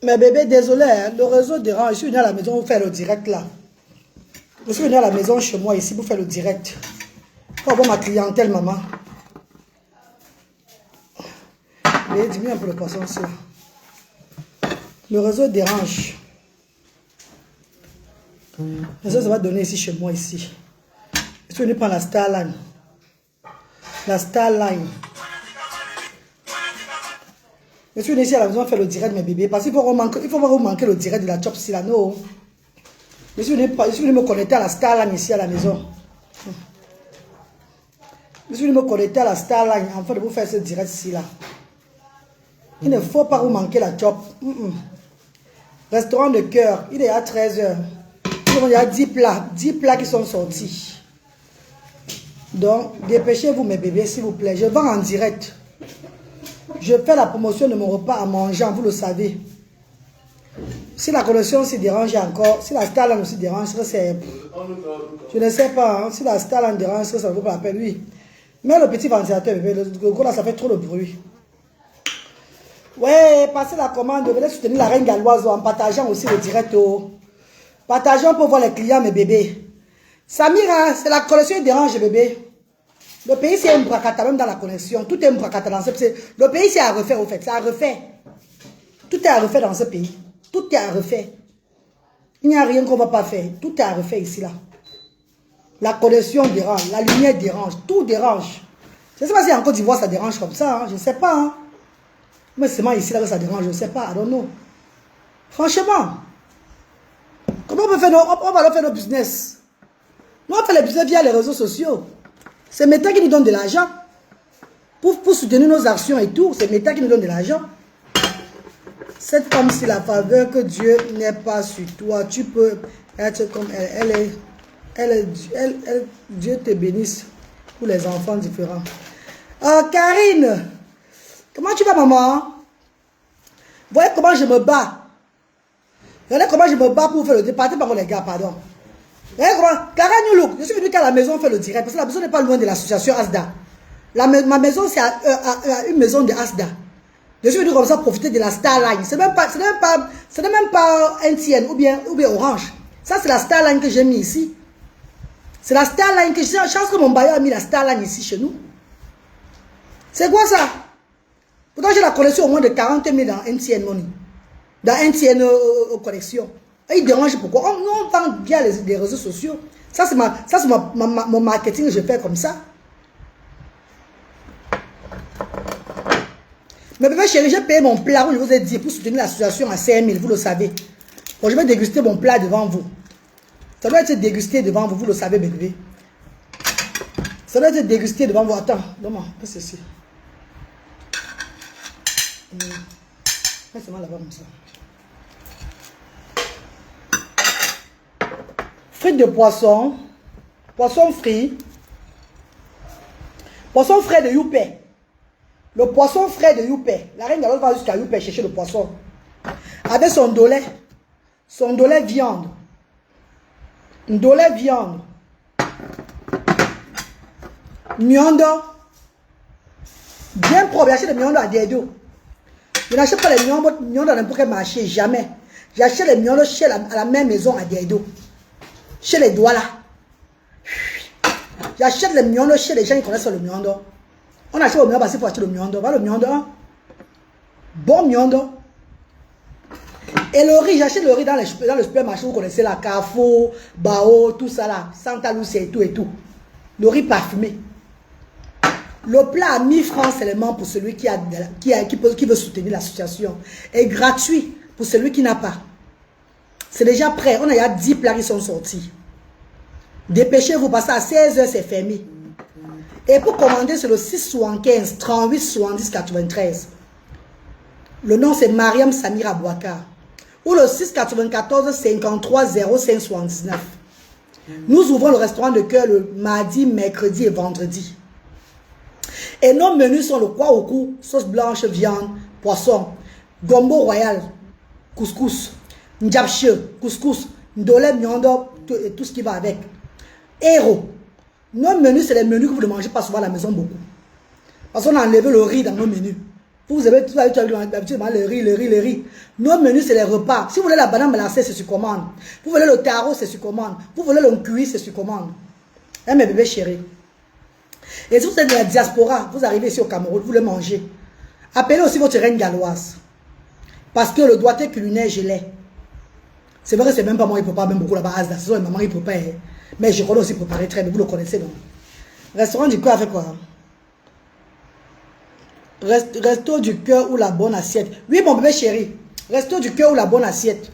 Mais bébé, désolé, hein, le réseau dérange. Je suis venu à la maison pour faire le direct là. Je suis venu à la maison chez moi ici pour faire le direct. Pour avoir ma clientèle, maman. Mais dis-moi un peu le poisson ça. Le réseau dérange. Le réseau, ça va donner ici chez moi ici. Je suis venu prendre la Starline. La Starline. Je suis venu ici à la maison faire le direct, mes bébés. Parce qu'il faut pas vous manquer le direct de la Chop Silano. Je suis venu me connecter à la Starline ici à la maison. Je suis venu me connecter à la Starline afin de vous faire ce direct ici là. Il ne faut pas vous manquer la Chop. Restaurant de cœur, il est à 13 h. Il y a 10 plats qui sont sortis. Donc, dépêchez-vous mes bébés s'il vous plaît. Je vends en direct. Je fais la promotion de mon repas à manger, vous le savez. Si la connexion se dérange encore, si la Starline aussi dérange, c'est... Je ne sais pas, hein, si la Starline dérange, ça ne vaut pas la peine, oui. Mais le petit ventilateur, bébé, le gros là, ça fait trop de bruit. Ouais, passez la commande, venez soutenir la reine galloise en partageant aussi le direct. Partageons pour voir les clients, mes bébés. Samira, c'est la connexion qui dérange, bébé. Le pays, c'est un bracata, même dans la connexion. Tout est un bracata dans ce pays. Le pays, c'est à refaire, au fait. C'est à refaire. Tout est à refaire dans ce pays. Tout est à refaire. Il n'y a rien qu'on ne va pas faire. Tout est à refaire ici, là. La connexion dérange. La lumière dérange. Tout dérange. Je ne sais pas si en Côte d'Ivoire, ça dérange comme ça. Hein. Je ne sais pas. Hein. Mais c'est moi ici, là, que ça dérange. Je ne sais pas. I don't know. Franchement. Comment on peut faire on va faire nos business? Nous, on fait les business via les réseaux sociaux. C'est Meta qui nous donne de l'argent. Pour soutenir nos actions et tout, c'est Meta qui nous donne de l'argent. Cette femme, c'est la faveur que Dieu n'est pas sur toi. Tu peux être comme elle. Dieu te bénisse pour les enfants différents. Karine, comment tu vas, maman? Voyez comment je me bats. Regardez comment je me bats pour faire le direct. Partez par les gars, pardon. Regardez comment. Clara New Look, je suis venu à la maison faire le direct. Parce que la maison n'est pas loin de l'association Asda. Ma maison, c'est une maison de Asda. Je suis venu comme ça profiter de la Starline. Ce n'est même pas NTN ou bien Orange. Ça, c'est la Starline que j'ai mis ici. C'est la Starline que j'ai. Chance que mon bailleur a mis la Starline ici chez nous. C'est quoi ça? Pourtant, j'ai la connexion au moins de 40 000 dans NTN Money. Dans NTN connexion. Et il dérange pourquoi? On vend via les réseaux sociaux. Ça, c'est mon marketing que je fais comme ça. Mais bébé chéri, j'ai payé mon plat, je vous ai dit, pour soutenir l'association à 5 000, vous le savez. Bon, je vais déguster mon plat devant vous. Ça doit être dégusté devant vous, vous le savez, bébé. Ça doit être dégusté devant vous. Attends, donne-moi, qu'est-ce que c'est? C'est mal là-bas comme ça. Frites de poisson. Poisson frit. Poisson frais de Youpé. Le poisson frais de Youpé. La reine Galloise va jusqu'à Youpé chercher le poisson. Avec son dolet. Son dolet viande. Un dolet viande. Miondo. Bien propre. J'achète le miondo à Diedo. Je n'achète pas les miondo dans n'importe quel marché. Jamais. J'achète les miondo chez à la même maison à Diedo. Chez les doigts là. J'achète les miondo chez les gens qui connaissent le miondo. On achète le miondo parce qu'il faut acheter le miondo. Voilà le miondo. Hein? Bon miondo. Et le riz, j'achète le riz dans le supermarché. Vous connaissez la Carrefour, Bao, tout ça là. Santa Lucia et tout et tout. Le riz parfumé. Le plat à 1000 francs seulement pour celui qui veut soutenir l'association. Et gratuit pour celui qui n'a pas. C'est déjà prêt. On a déjà 10 plats qui sont sortis. Dépêchez-vous parce qu'à 16 h c'est fermé. Et pour commander, c'est le 675 38 70 93. Le nom c'est Mariam Samira Bouakar. Ou le 694 53 05 79. Nous ouvrons le restaurant de cœur le mardi, mercredi et vendredi. Et nos menus sont le kwaoku, sauce blanche, viande, poisson, gombo royal, couscous, njabche, couscous, ndolé, miondo, tout ce qui va avec. Héros. Nos menus, c'est les menus que vous ne mangez pas souvent à la maison beaucoup. Parce qu'on a enlevé le riz dans nos menus. Vous avez tout l'habitude le riz. Nos menus, c'est les repas. Si vous voulez la banane glacée, c'est sur commande. Vous voulez le taro, c'est sur commande. Vous voulez le cuit, c'est sur commande. Hein, mes bébés chéris. Et si vous êtes de la diaspora, vous arrivez ici au Cameroun, vous le mangez. Appelez aussi votre reine galloise. Parce que le doigté culinaire, je l'ai. C'est vrai que c'est même pas moi qui prépare même beaucoup là-bas. C'est soit maman qui prépare. Mais je connais aussi préparer très bien. Vous le connaissez donc. Restaurant du cœur avec quoi? Resto du cœur ou la bonne assiette. Oui, mon bébé chéri. Resto du cœur ou la bonne assiette.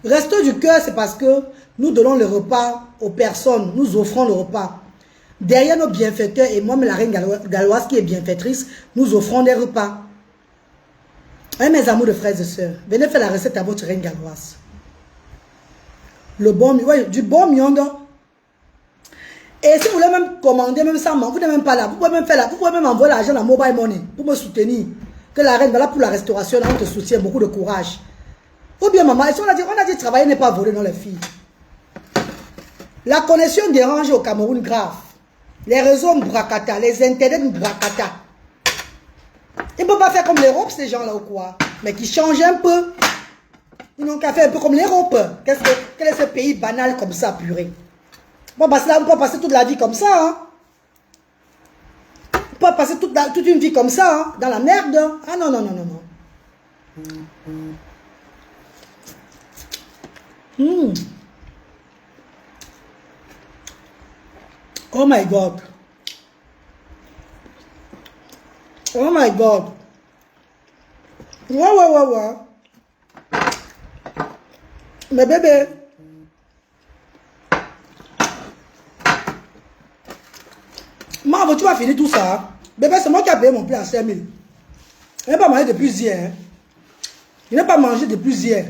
Resto du cœur, c'est parce que nous donnons le repas aux personnes. Nous offrons le repas. Derrière nos bienfaiteurs et moi, la reine galloise qui est bienfaitrice, nous offrons des repas. Hein, mes amours de frères et sœurs, venez faire la recette à votre reine galloise. Le bon, ouais, du bon miondo. Et si vous voulez même commander, même sans vous n'êtes même pas là, vous pouvez même faire là, vous pouvez même envoyer l'argent dans mobile money pour me soutenir. Que la reine, voilà pour la restauration, on te soutient, beaucoup de courage. Ou bien maman, on a dit travailler n'est pas voler dans les filles. La connexion dérange au Cameroun grave. Les réseaux bracata, les internets bracata. Ils ne peuvent pas faire comme l'Europe, ces gens-là ou quoi. Mais qui changent un peu. Ils n'ont qu'à faire un peu comme l'Europe. Quel est ce pays banal comme ça, purée? Bon, parce que là, on peut passer toute la vie comme ça. Hein? On peut passer toute une vie comme ça, hein? Dans la merde. Ah non, non, non, non, non. Oh my God. Oh my God. Ouais. Mais bébé. Maman, tu vas finir tout ça. Bébé, c'est moi qui ai payé mon prix à 5 000. Je n'ai pas mangé depuis hier. Je n'ai pas mangé depuis hier.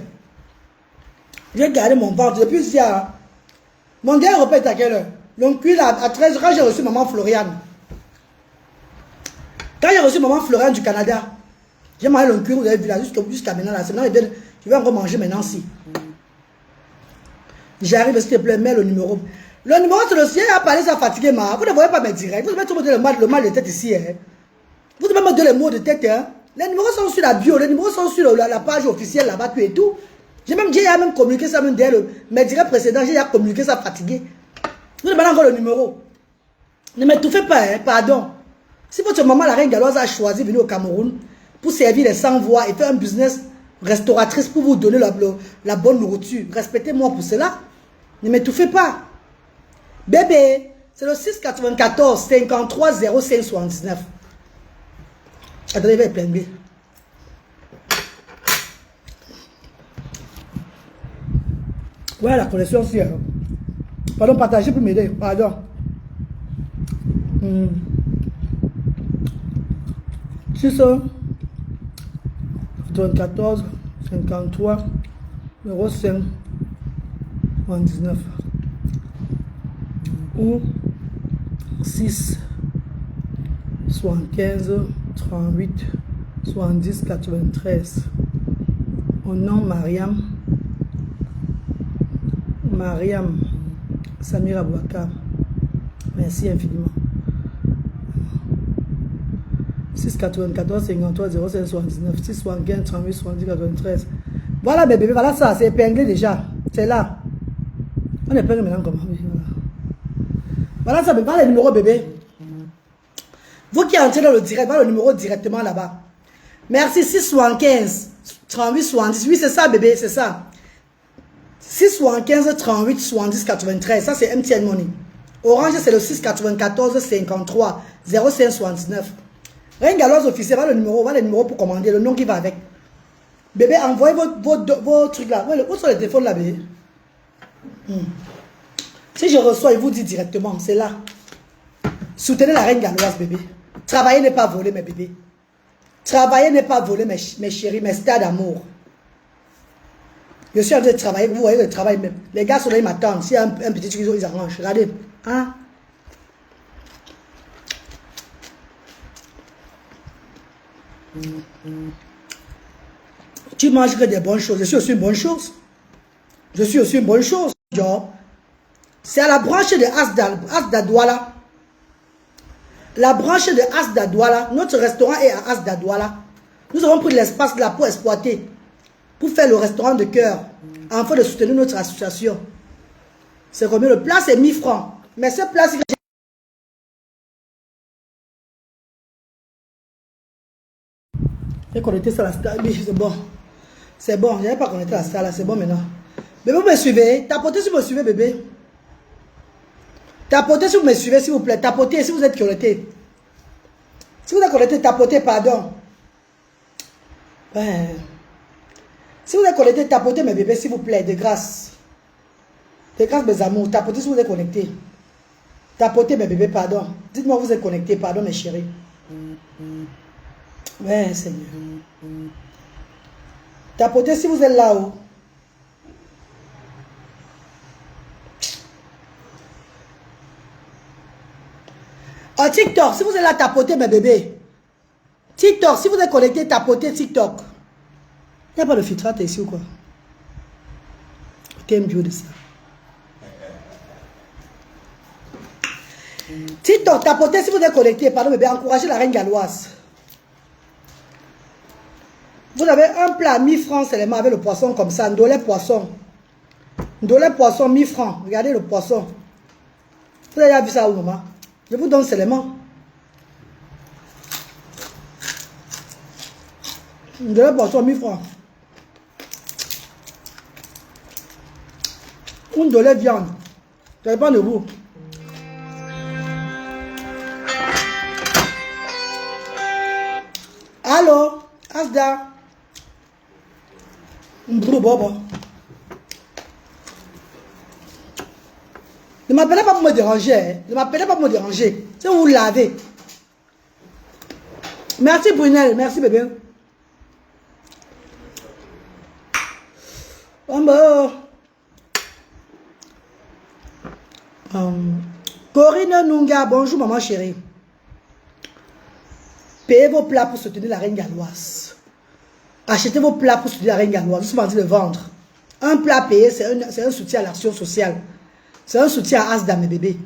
J'ai gardé mon ventre depuis hier. Mon dernier repas est à quelle heure? Donc, puis à 13 h, quand j'ai reçu maman Floriane. Quand j'ai reçu maman Floriane du Canada, j'ai mangé le cuir, vous avez vu là, jusqu'à maintenant. Là. Je vais encore manger maintenant si. J'arrive, s'il te plaît, mets le numéro. Le numéro sur le ciel a parlé, ça a fatigué, ma. Vous ne voyez pas mes directs. Vous devez tout me donner le mal de tête ici. Hein. Vous devez me donner les mots de tête. Hein. Les numéros sont sur la bio, les numéros sont sur la page officielle là-bas, et tout. J'ai même communiqué ça, même derrière mes directs précédents, j'ai communiqué ça fatigué. Vous demandez encore le numéro. Ne m'étouffez pas, hein, pardon. Si votre maman, la reine galloise, a choisi de venir au Cameroun pour servir les sans-voix et faire un business restauratrice pour vous donner la bonne nourriture, respectez-moi pour cela. Ne m'étouffez pas. Bébé, c'est le 694 53 05 79. Attendez, il va être plein. Ouais, la connexion aussi. Hein. Pardon, partagez pour m'aider. Pardon. 694 53 05 79 ou 6 75 38 70 93. Au nom Mariam Samira Bouakar. Merci infiniment. 694 53 05 79 675 38 70 93. Voilà mes bébés, voilà ça, c'est épinglé déjà. C'est là. On épingle maintenant comment? Voilà ça, voilà le numéro bébé. Vous qui entrez dans le direct, voilà le numéro directement là-bas. Merci, 675 38 70. Oui, c'est ça bébé, c'est ça. 675 38 70 93. Ça c'est MTN Money. Orange c'est le 694 53 05 69. Reine galloise officielle, voilà le numéro pour commander, le nom qui va avec. Bébé, envoyez vos trucs là. Où sont les téléphones là, bébé? Si je reçois, il vous dit directement, c'est là. Soutenez la reine galloise, bébé. Travailler n'est pas voler, mes bébés. Travailler n'est pas voler, mes chéris, mes stars d'amour. Je suis en train de travailler, vous voyez le travail même. Les gars sont là, ils m'attendent. S'il y a un petit truc, ils arrangent. Regardez. Hein? Tu manges que des bonnes choses. Je suis aussi une bonne chose. Je suis aussi une bonne chose. C'est à la branche de As-Dadouala. La branche de As-Dadouala. Notre restaurant est à As-Dadouala. Nous avons pris l'espace là pour exploiter, pour faire le restaurant de cœur, afin de soutenir notre association. C'est combien le plat, c'est 1000 francs. Mais ce plat, c'est j'ai connecté ça à la star. C'est bon. C'est bon. Je n'avais pas connecté la star là. C'est bon maintenant. Bébé, vous me suivez? Tapotez si vous me suivez, bébé. Tapotez si vous me suivez, s'il vous plaît. Tapotez si vous êtes connecté. Si vous êtes connecté, tapotez, pardon. Ouais. Si vous êtes connecté, tapotez mes bébés, s'il vous plaît, de grâce. De grâce, mes amours. Tapotez si vous êtes connecté. Tapotez mes bébés, pardon. Dites-moi vous êtes connecté, pardon mes chéris. Ouais, Seigneur. Tapotez si vous êtes là-haut. Oh, TikTok, si vous êtes là, tapotez mes bébés. TikTok, si vous êtes connecté, tapotez TikTok. Il n'y a pas de filtrate ici ou quoi? T'aimes Dieu de ça. TikTok, tapotez si vous êtes connecté. Pardon, bébé, encouragez la reine galloise. Vous avez un plat à 1000 francs seulement avec le poisson comme ça. Ndolé poisson. Ndolé poisson, 1000 francs. Regardez le poisson. Vous avez vu ça où, maman? Je vous donne seulement. Ndolé poisson, 1000 francs. Une ndolé viande. Ça dépend de vous. Allô? Asda? Bobo. Ne m'appelez pas pour me déranger. Hein. Ne m'appelez pas pour me déranger. Si vous lavez. Merci Brunel. Merci bébé. Corinne Nunga. Bonjour maman chérie. Payez vos plats pour soutenir la reine galloise. Achetez vos plats pour soutenir la reine galloise. Nous sommes en train de vendre. Un plat payé, c'est un soutien à l'action sociale. C'est un soutien à Asda, mes bébés.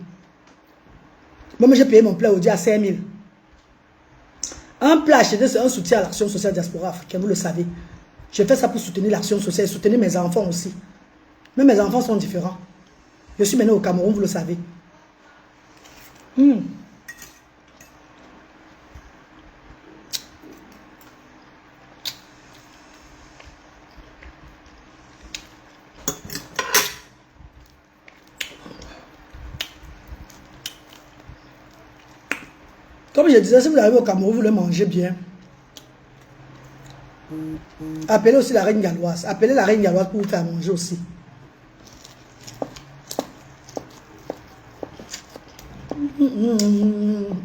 Moi, j'ai payé mon plat aujourd'hui à 5 000. Un plat acheté, c'est un soutien à l'action sociale diaspora africaine, vous le savez. Je fais ça pour soutenir l'action sociale et soutenir mes enfants aussi. Mais mes enfants sont différents. Je suis maintenant au Cameroun, vous le savez. Comme je disais, si vous arrivez au Cameroun, vous le mangez bien. Appelez aussi la reine galloise. Appelez la reine galloise pour vous faire manger aussi.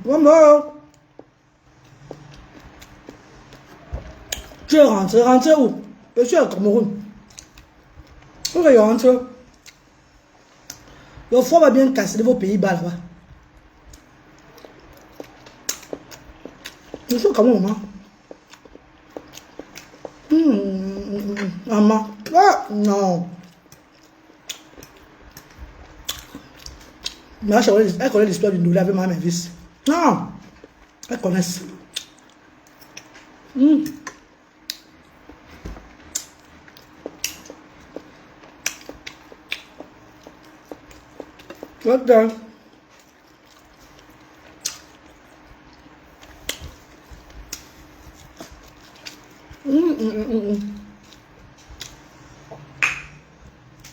Maman. Tu es rentré. Rentré où? Je suis au Cameroun. Où est-ce que je rentre? Le foie va bien casser de vos Pays-Bas là-bas. Je suis comme maman. Maman. Ah, non. Mais elle connaît l'histoire d'une douleur avec ma vis. Non. Elle connaît. What the?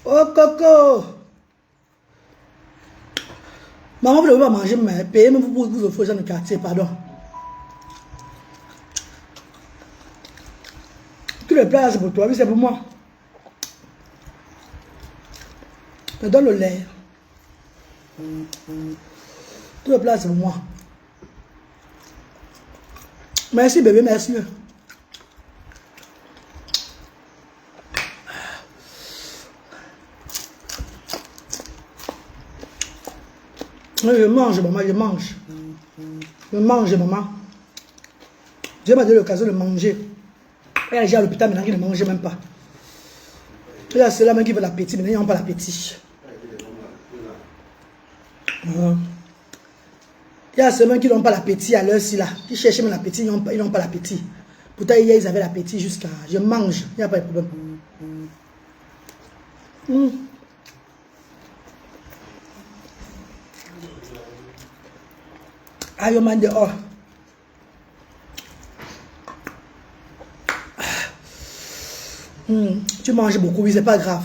Oh coco. Maman, vous ne pouvez pas manger, mais payez même pour vous offrir dans le quartier, pardon. Tous les plats, c'est pour toi, oui, c'est pour moi. Je donne le lait. Tous les plats, c'est pour moi. Merci bébé, merci. Je mange, maman, je mange. Je mange, maman. Dieu m'a donné l'occasion de manger. Il y a déjà à l'hôpital maintenant qui ne mange même pas. Il y a ceux-là même qui veulent l'appétit, mais ils n'ont pas l'appétit. Il y a ceux-là qui n'ont pas l'appétit à l'heure-ci là. Qui cherchent même l'appétit, ils n'ont pas l'appétit. Pourtant, hier, ils avaient l'appétit jusqu'à... Je mange, il n'y a pas de problème. Aïe, man dehors. Tu manges beaucoup, oui, c'est pas grave.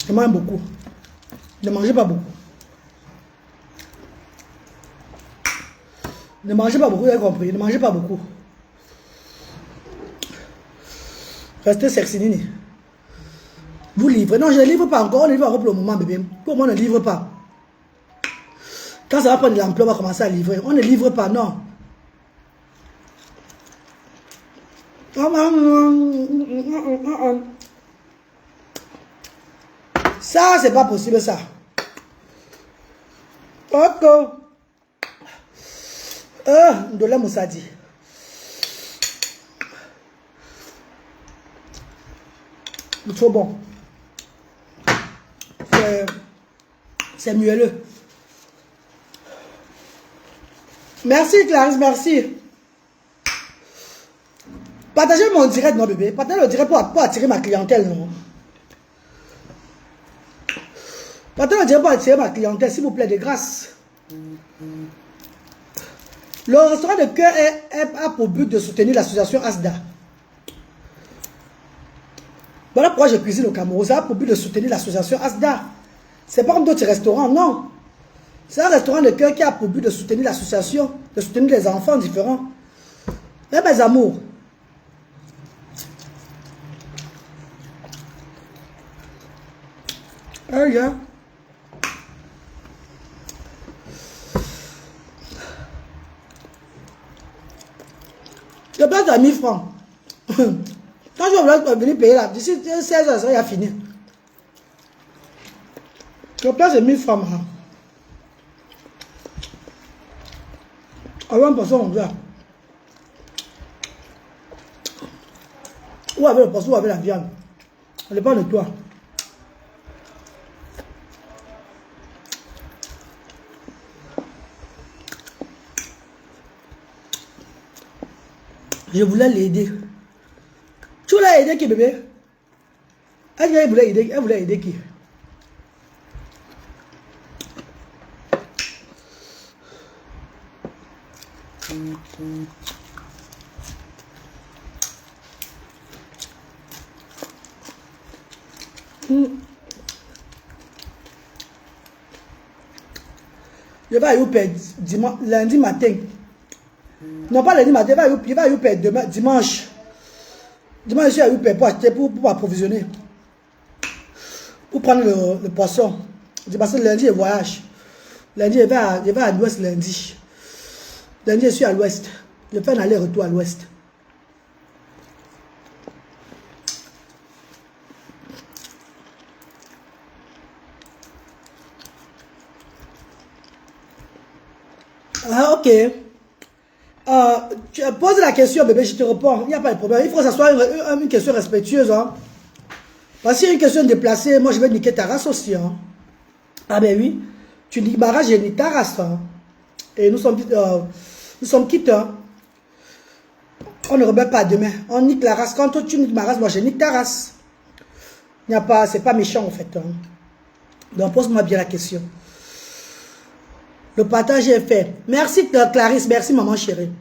Je mange beaucoup. Ne mangez pas beaucoup. Ne mangez pas beaucoup, vous avez compris. Ne mangez pas beaucoup. Restez sexy, Nini. Vous livrez. Non, je ne livre pas encore. On ne livre pas encore pour le moment, bébé. Pour moi, on ne livre pas. Quand ça va prendre de l'ampleur, on va commencer à livrer. On ne livre pas, non. Ça, c'est pas possible, ça. Ok. Ndola Moussadi. C'est trop bon. C'est mielleux. Merci Clarisse, merci. Partagez mon direct, non bébé. Partagez le direct pour attirer ma clientèle, non. Partagez le direct pour attirer ma clientèle, s'il vous plaît, de grâce. Le restaurant de cœur a pour but de soutenir l'association ASDA. Voilà pourquoi je cuisine au Cameroun. Ça a pour but de soutenir l'association ASDA. C'est pas comme d'autres restaurants, non. C'est un restaurant de cœur qui a pour but de soutenir l'association, de soutenir les enfants différents. Eh mes amours. Oh yeah. Je place à 1000 francs. Quand je vais venir payer là, d'ici 16 heures, ça va finir. Je place à 1000 francs. Avant, passons, on va. Où avait le poisson, où avait la viande? On n'est pas de toi. Je voulais l'aider. Tu voulais aider qui, bébé? Elle voulait aider qui? Je vais à Youpé lundi matin. Non, pas lundi matin, je vais à Youpé dimanche. Dimanche, je suis à Youpé pour acheter, pour approvisionner. Pour prendre le poisson. Parce que lundi, je voyage. Lundi, je vais à l'ouest lundi. Lundi, je suis à l'ouest. Je fais un aller-retour à l'ouest. Ah, ok. Tu poses la question, bébé, je te réponds. Il n'y a pas de problème. Il faut que ça soit une question respectueuse. Hein. Parce qu'il y a une question déplacée, moi je vais niquer ta race aussi. Hein. Ah ben oui. Tu niques ma race, je nique ta race. Hein. Et nous sommes quittes. Hein. On ne rebelle pas demain. On nique la race. Quand toi tu niques ma race, moi je nique ta race. Il n'y a pas, c'est pas méchant en fait. Hein. Donc pose-moi bien la question. Le partage est fait. Merci Clarisse, merci maman chérie.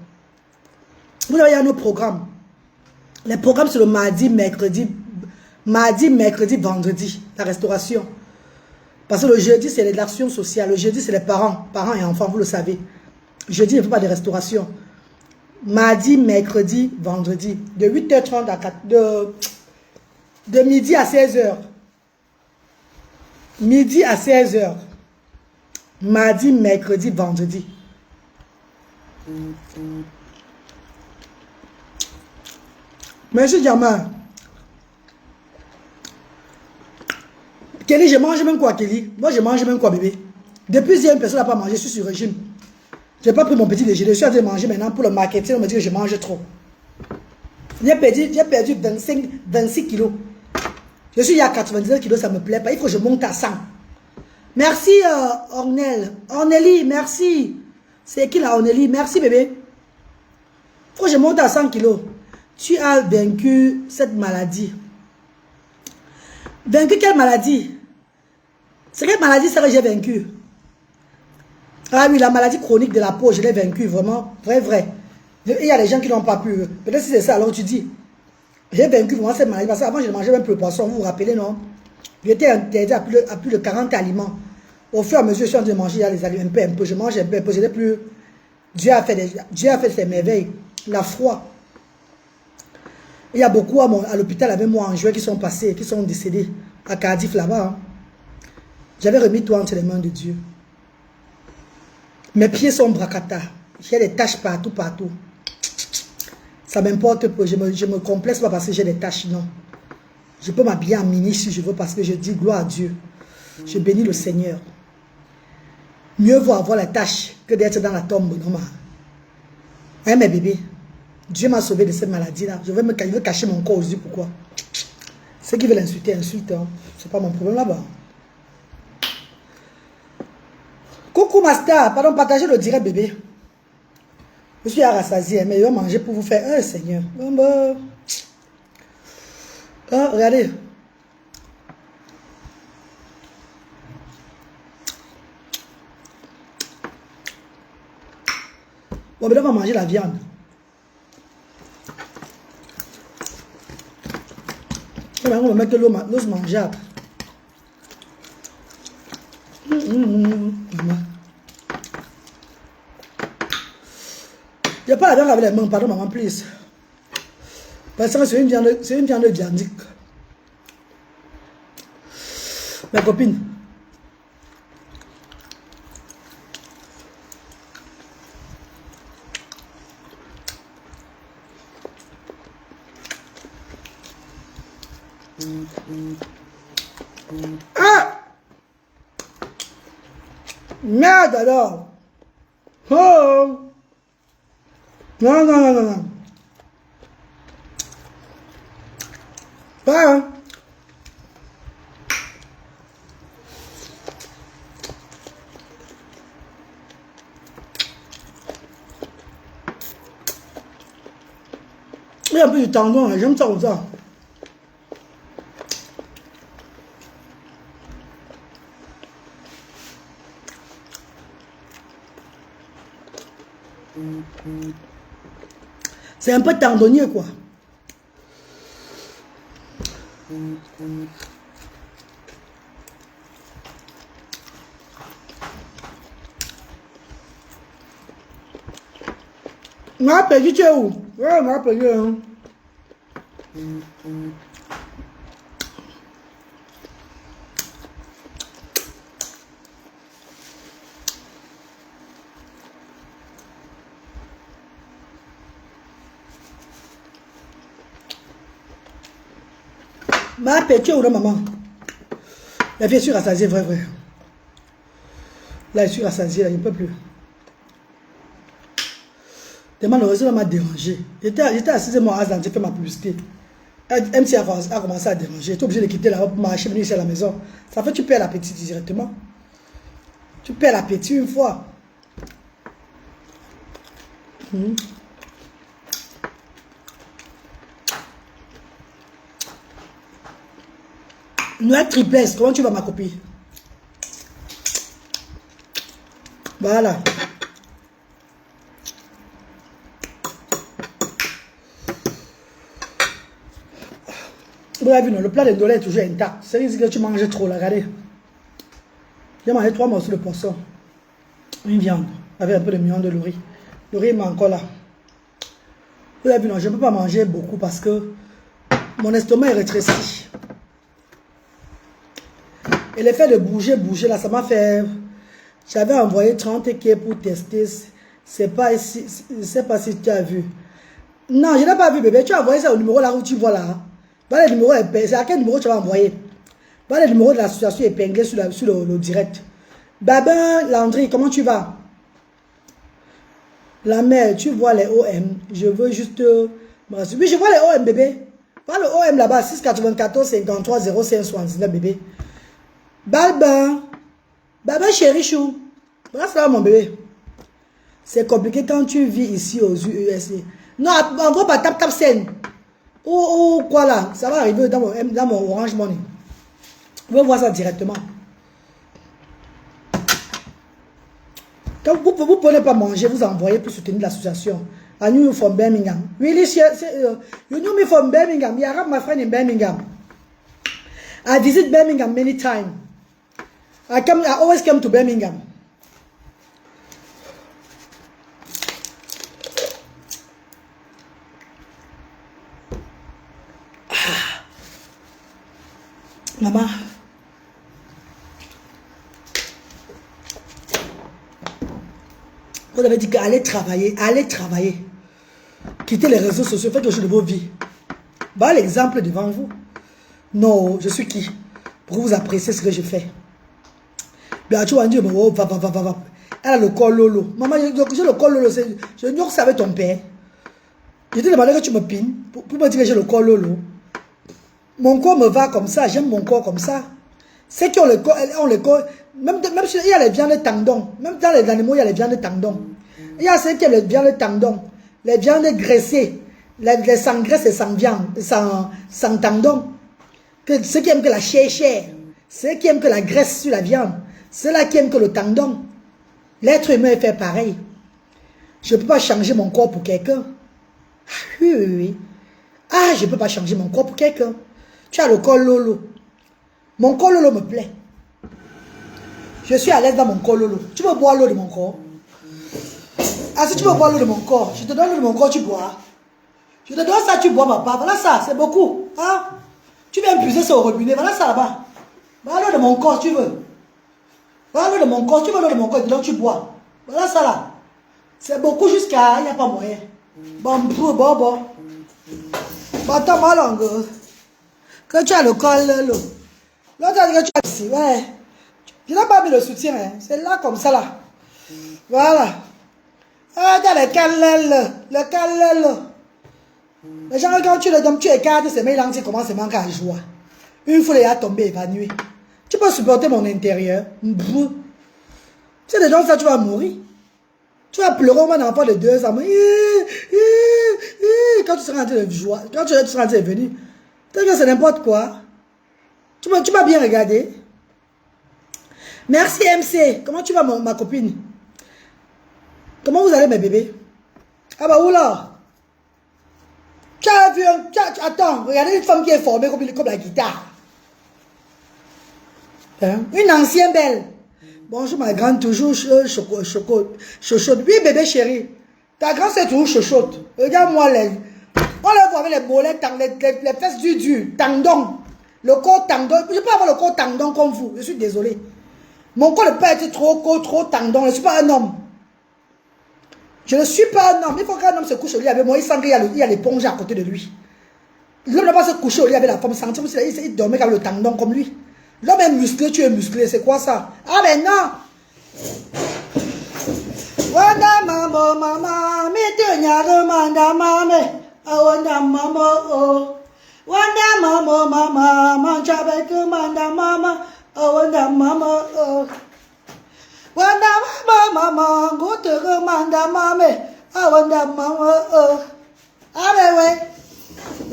Vous avez nos programmes. Les programmes c'est le mardi, mercredi, vendredi, la restauration. Parce que le jeudi c'est l'action sociale. Le jeudi c'est les parents et enfants, vous le savez. Jeudi il ne faut pas de restauration. Mardi, mercredi, vendredi, de 8h30 à 4, de midi à 16h. Midi à 16h. Mardi, mercredi, vendredi. Monsieur Diamant. Kelly, je mange même quoi, Kelly? Moi, je mange même quoi, bébé? Depuis hier, une personne n'a pas mangé, je suis sur régime. Je n'ai pas pris mon petit déjeuner, je suis en train de manger maintenant pour le marketing, on me dit que je mange trop. J'ai perdu 26 kilos. Je suis à 99 kilos, ça ne me plaît pas, il faut que je monte à 100. Merci Ornel. Ornélie, merci. C'est qui là Ornélie? Merci bébé. Faut que je monte à 100 kilos. Tu as vaincu cette maladie. Vaincu quelle maladie? C'est quelle maladie ça que j'ai vaincu? Ah oui, la maladie chronique de la peau, je l'ai vaincu, vraiment, vrai. Il y a des gens qui n'ont pas pu. Peut-être si c'est ça, alors tu dis, j'ai vaincu vraiment cette maladie, parce qu'avant je ne mangeais même plus le poisson, vous vous rappelez, non? J'étais interdit à plus de 40 aliments. Au fur et à mesure, je suis en train de manger les aliments un peu, je mange un peu, je n'ai plus... Dieu a fait ses merveilles, la foi. Il y a beaucoup à l'hôpital avec moi en juin qui sont passés, qui sont décédés à Cardiff là-bas. Hein. J'avais remis toi entre les mains de Dieu. Mes pieds sont bracata. J'ai des taches partout. Ça m'importe peu. Je me complexe pas parce que j'ai des taches, non. Je peux m'habiller en mini si je veux parce que je dis gloire à Dieu. Je bénis le Seigneur. Mieux vaut avoir les taches que d'être dans la tombe, non, hein, mes bébés. Dieu m'a sauvé de cette maladie-là. Je veux cacher mon corps aujourd'hui. Pourquoi? Ceux qui veulent insulter, insultent. Hein. C'est pas mon problème là-bas. Coucou Master, pardon, partagez le direct bébé. Je suis à rassasier, mais je vais manger pour vous faire un Seigneur. Ah, regardez. Bon, maintenant on va manger la viande. On va mettre l'os mangeable. Il n'y a pas la viande avec les mains, pardon maman, please. Parce que c'est une viande diandique. Ma copine. Ah! Merde alors! Oh! Non. Pas, hein? Il y a un peu de tendon, hein. J'aime ça comme ça. C'est un peu tendonnier, quoi. Ma perdu, tu es où? Ouais, ma perdu, hein. Ma pétue ou non, maman? La fille est sûre rassasiée, vrai. Là, elle est sûre rassasiée, là, il ne peut plus. Tellement le réseau m'a dérangé. J'étais assise, moi, à j'ai fait ma publicité. MC a commencé à déranger. J'étais obligé de quitter là-bas pour marcher, venir ici à la maison. Ça fait que tu perds l'appétit directement. Tu perds l'appétit une fois. Noël triplesse, comment tu vas ma copine? Voilà. Vous avez vu, non, le plat de Ndolé est toujours intact. C'est risque que tu manges trop, là, regardez. J'ai mangé 3 morceaux de poisson. Une viande, avec un peu de mignon de riz. Le riz est encore là. Vous avez vu, non, je ne peux pas manger beaucoup parce que mon estomac est rétréci. Et l'effet de bouger là, ça m'a fait... J'avais envoyé 30 K pour tester. C'est pas ici, je ne sais pas si tu as vu. Non, je n'ai pas vu, bébé. Tu as envoyé ça au numéro là où tu vois là. Voilà le numéro, c'est à quel numéro tu vas envoyer? Voilà le numéro de l'association épinglé sur le direct. Babin Landry, comment tu vas? La mère, tu vois les OM. Je veux juste... Oui, je vois les OM, bébé. Voilà le OM là-bas, 694 53 05 79, bébé. Babin chéri chou. Voilà ça, mon bébé. C'est compliqué quand tu vis ici aux USA. Non, envoie pas tap scène. Ou quoi là? Ça va arriver dans mon Orange Money. Vous pouvez voir ça directement. Quand vous ne pouvez pas manger, vous envoyez pour soutenir l'association. I knew you from Birmingham. Really, you knew me from Birmingham. Yeah, I have my friend in Birmingham. I visit Birmingham many times. I always come to Birmingham. Maman. Vous avez dit qu'allez travailler, allez travailler. Quittez les réseaux sociaux, faites le jeu de vos vies. Bah, l'exemple devant vous. Non, je suis qui? Pour vous apprécier ce que je fais. Bien, tu vas dire, va. Elle a le col lolo. Maman, j'ai le col lolo. Je ne savais ton père. Je te demandé que tu me pines pour me dire que j'ai le col lolo. Mon corps me va comme ça, j'aime mon corps comme ça. Ceux qui ont le corps, même si il y a les viandes tendons, même dans les animaux, il y a les viandes tendons. Il y a ceux qui ont les viandes tendons, les viandes graissées, les sans graisse et sans viande, sans tendons. Ceux qui aiment que la chair, ceux qui aiment que la graisse sur la viande, ceux-là qui aiment que le tendon. L'être humain est fait pareil. Je ne peux pas changer mon corps pour quelqu'un. Oui. Ah, je ne peux pas changer mon corps pour quelqu'un. Tu as le col lolo. Mon col lolo me plaît. Je suis à l'aise dans mon col lolo. Tu veux boire l'eau de mon corps? Ah, si tu veux boire l'eau de mon corps, je te donne l'eau de mon corps, tu bois. Je te donne ça, tu bois, papa. Voilà ça, c'est beaucoup. Hein? Tu viens puiser ça au robinet. Voilà ça là-bas. Voilà l'eau de mon corps, tu veux. Voilà l'eau de mon corps, tu veux l'eau de mon corps, donc tu bois. Voilà ça là. C'est beaucoup jusqu'à... Il n'y a pas moyen. Bon. Bon, attends, ma langue. Quand tu as le col, l'autre a dit que tu as ici, ouais. Je n'ai pas mis le soutien, hein. C'est là comme ça, là. Voilà. Ah, tu as le calel. Les gens, quand tu le donnes, tu écartes, ces mains tu commences à manquer à joie. Une fois, il a tombé évanoui. Tu peux supporter mon intérieur. C'est des gens, ça, tu vas mourir. Tu vas pleurer comme un enfant de 2 ans. Quand tu seras en train de joie, quand tu seras en train de venir, c'est n'importe quoi. Tu m'as bien regardé. Merci MC. Comment tu vas ma copine? Comment vous allez mes bébés? Ah bah oula. Tu as vu attends, regardez une femme qui est formée comme la guitare. Hein? Une ancienne belle. Bonjour ma grande, toujours chochotte. Oui bébé chéri. Ta grande c'est toujours chochotte. Regarde-moi les... On les voit avec les mollets, les fesses du tendon. Le corps tendon. Je peux avoir le corps tendon comme vous. Je suis désolé. Mon corps ne peut être trop tendon. Je ne suis pas un homme. Je ne suis pas un homme. Il faut qu'un homme se couche au lit avec moi. Il sent qu'il y a l'éponge à côté de lui. L'homme ne peut pas se coucher au lit avec la femme. Sentir qu'il dormait avec le tendon comme lui. L'homme est musclé, tu es musclé. C'est quoi ça? Ah mais non! Wanda mambo mama, mi nyare manda mame. Wanda mambo oh. Wanda mambo mama, manchabe kumanda mama. Wanda mama oh. Wanda mama, gote kumanda mame. Wanda mama oh. Ah mais ouais.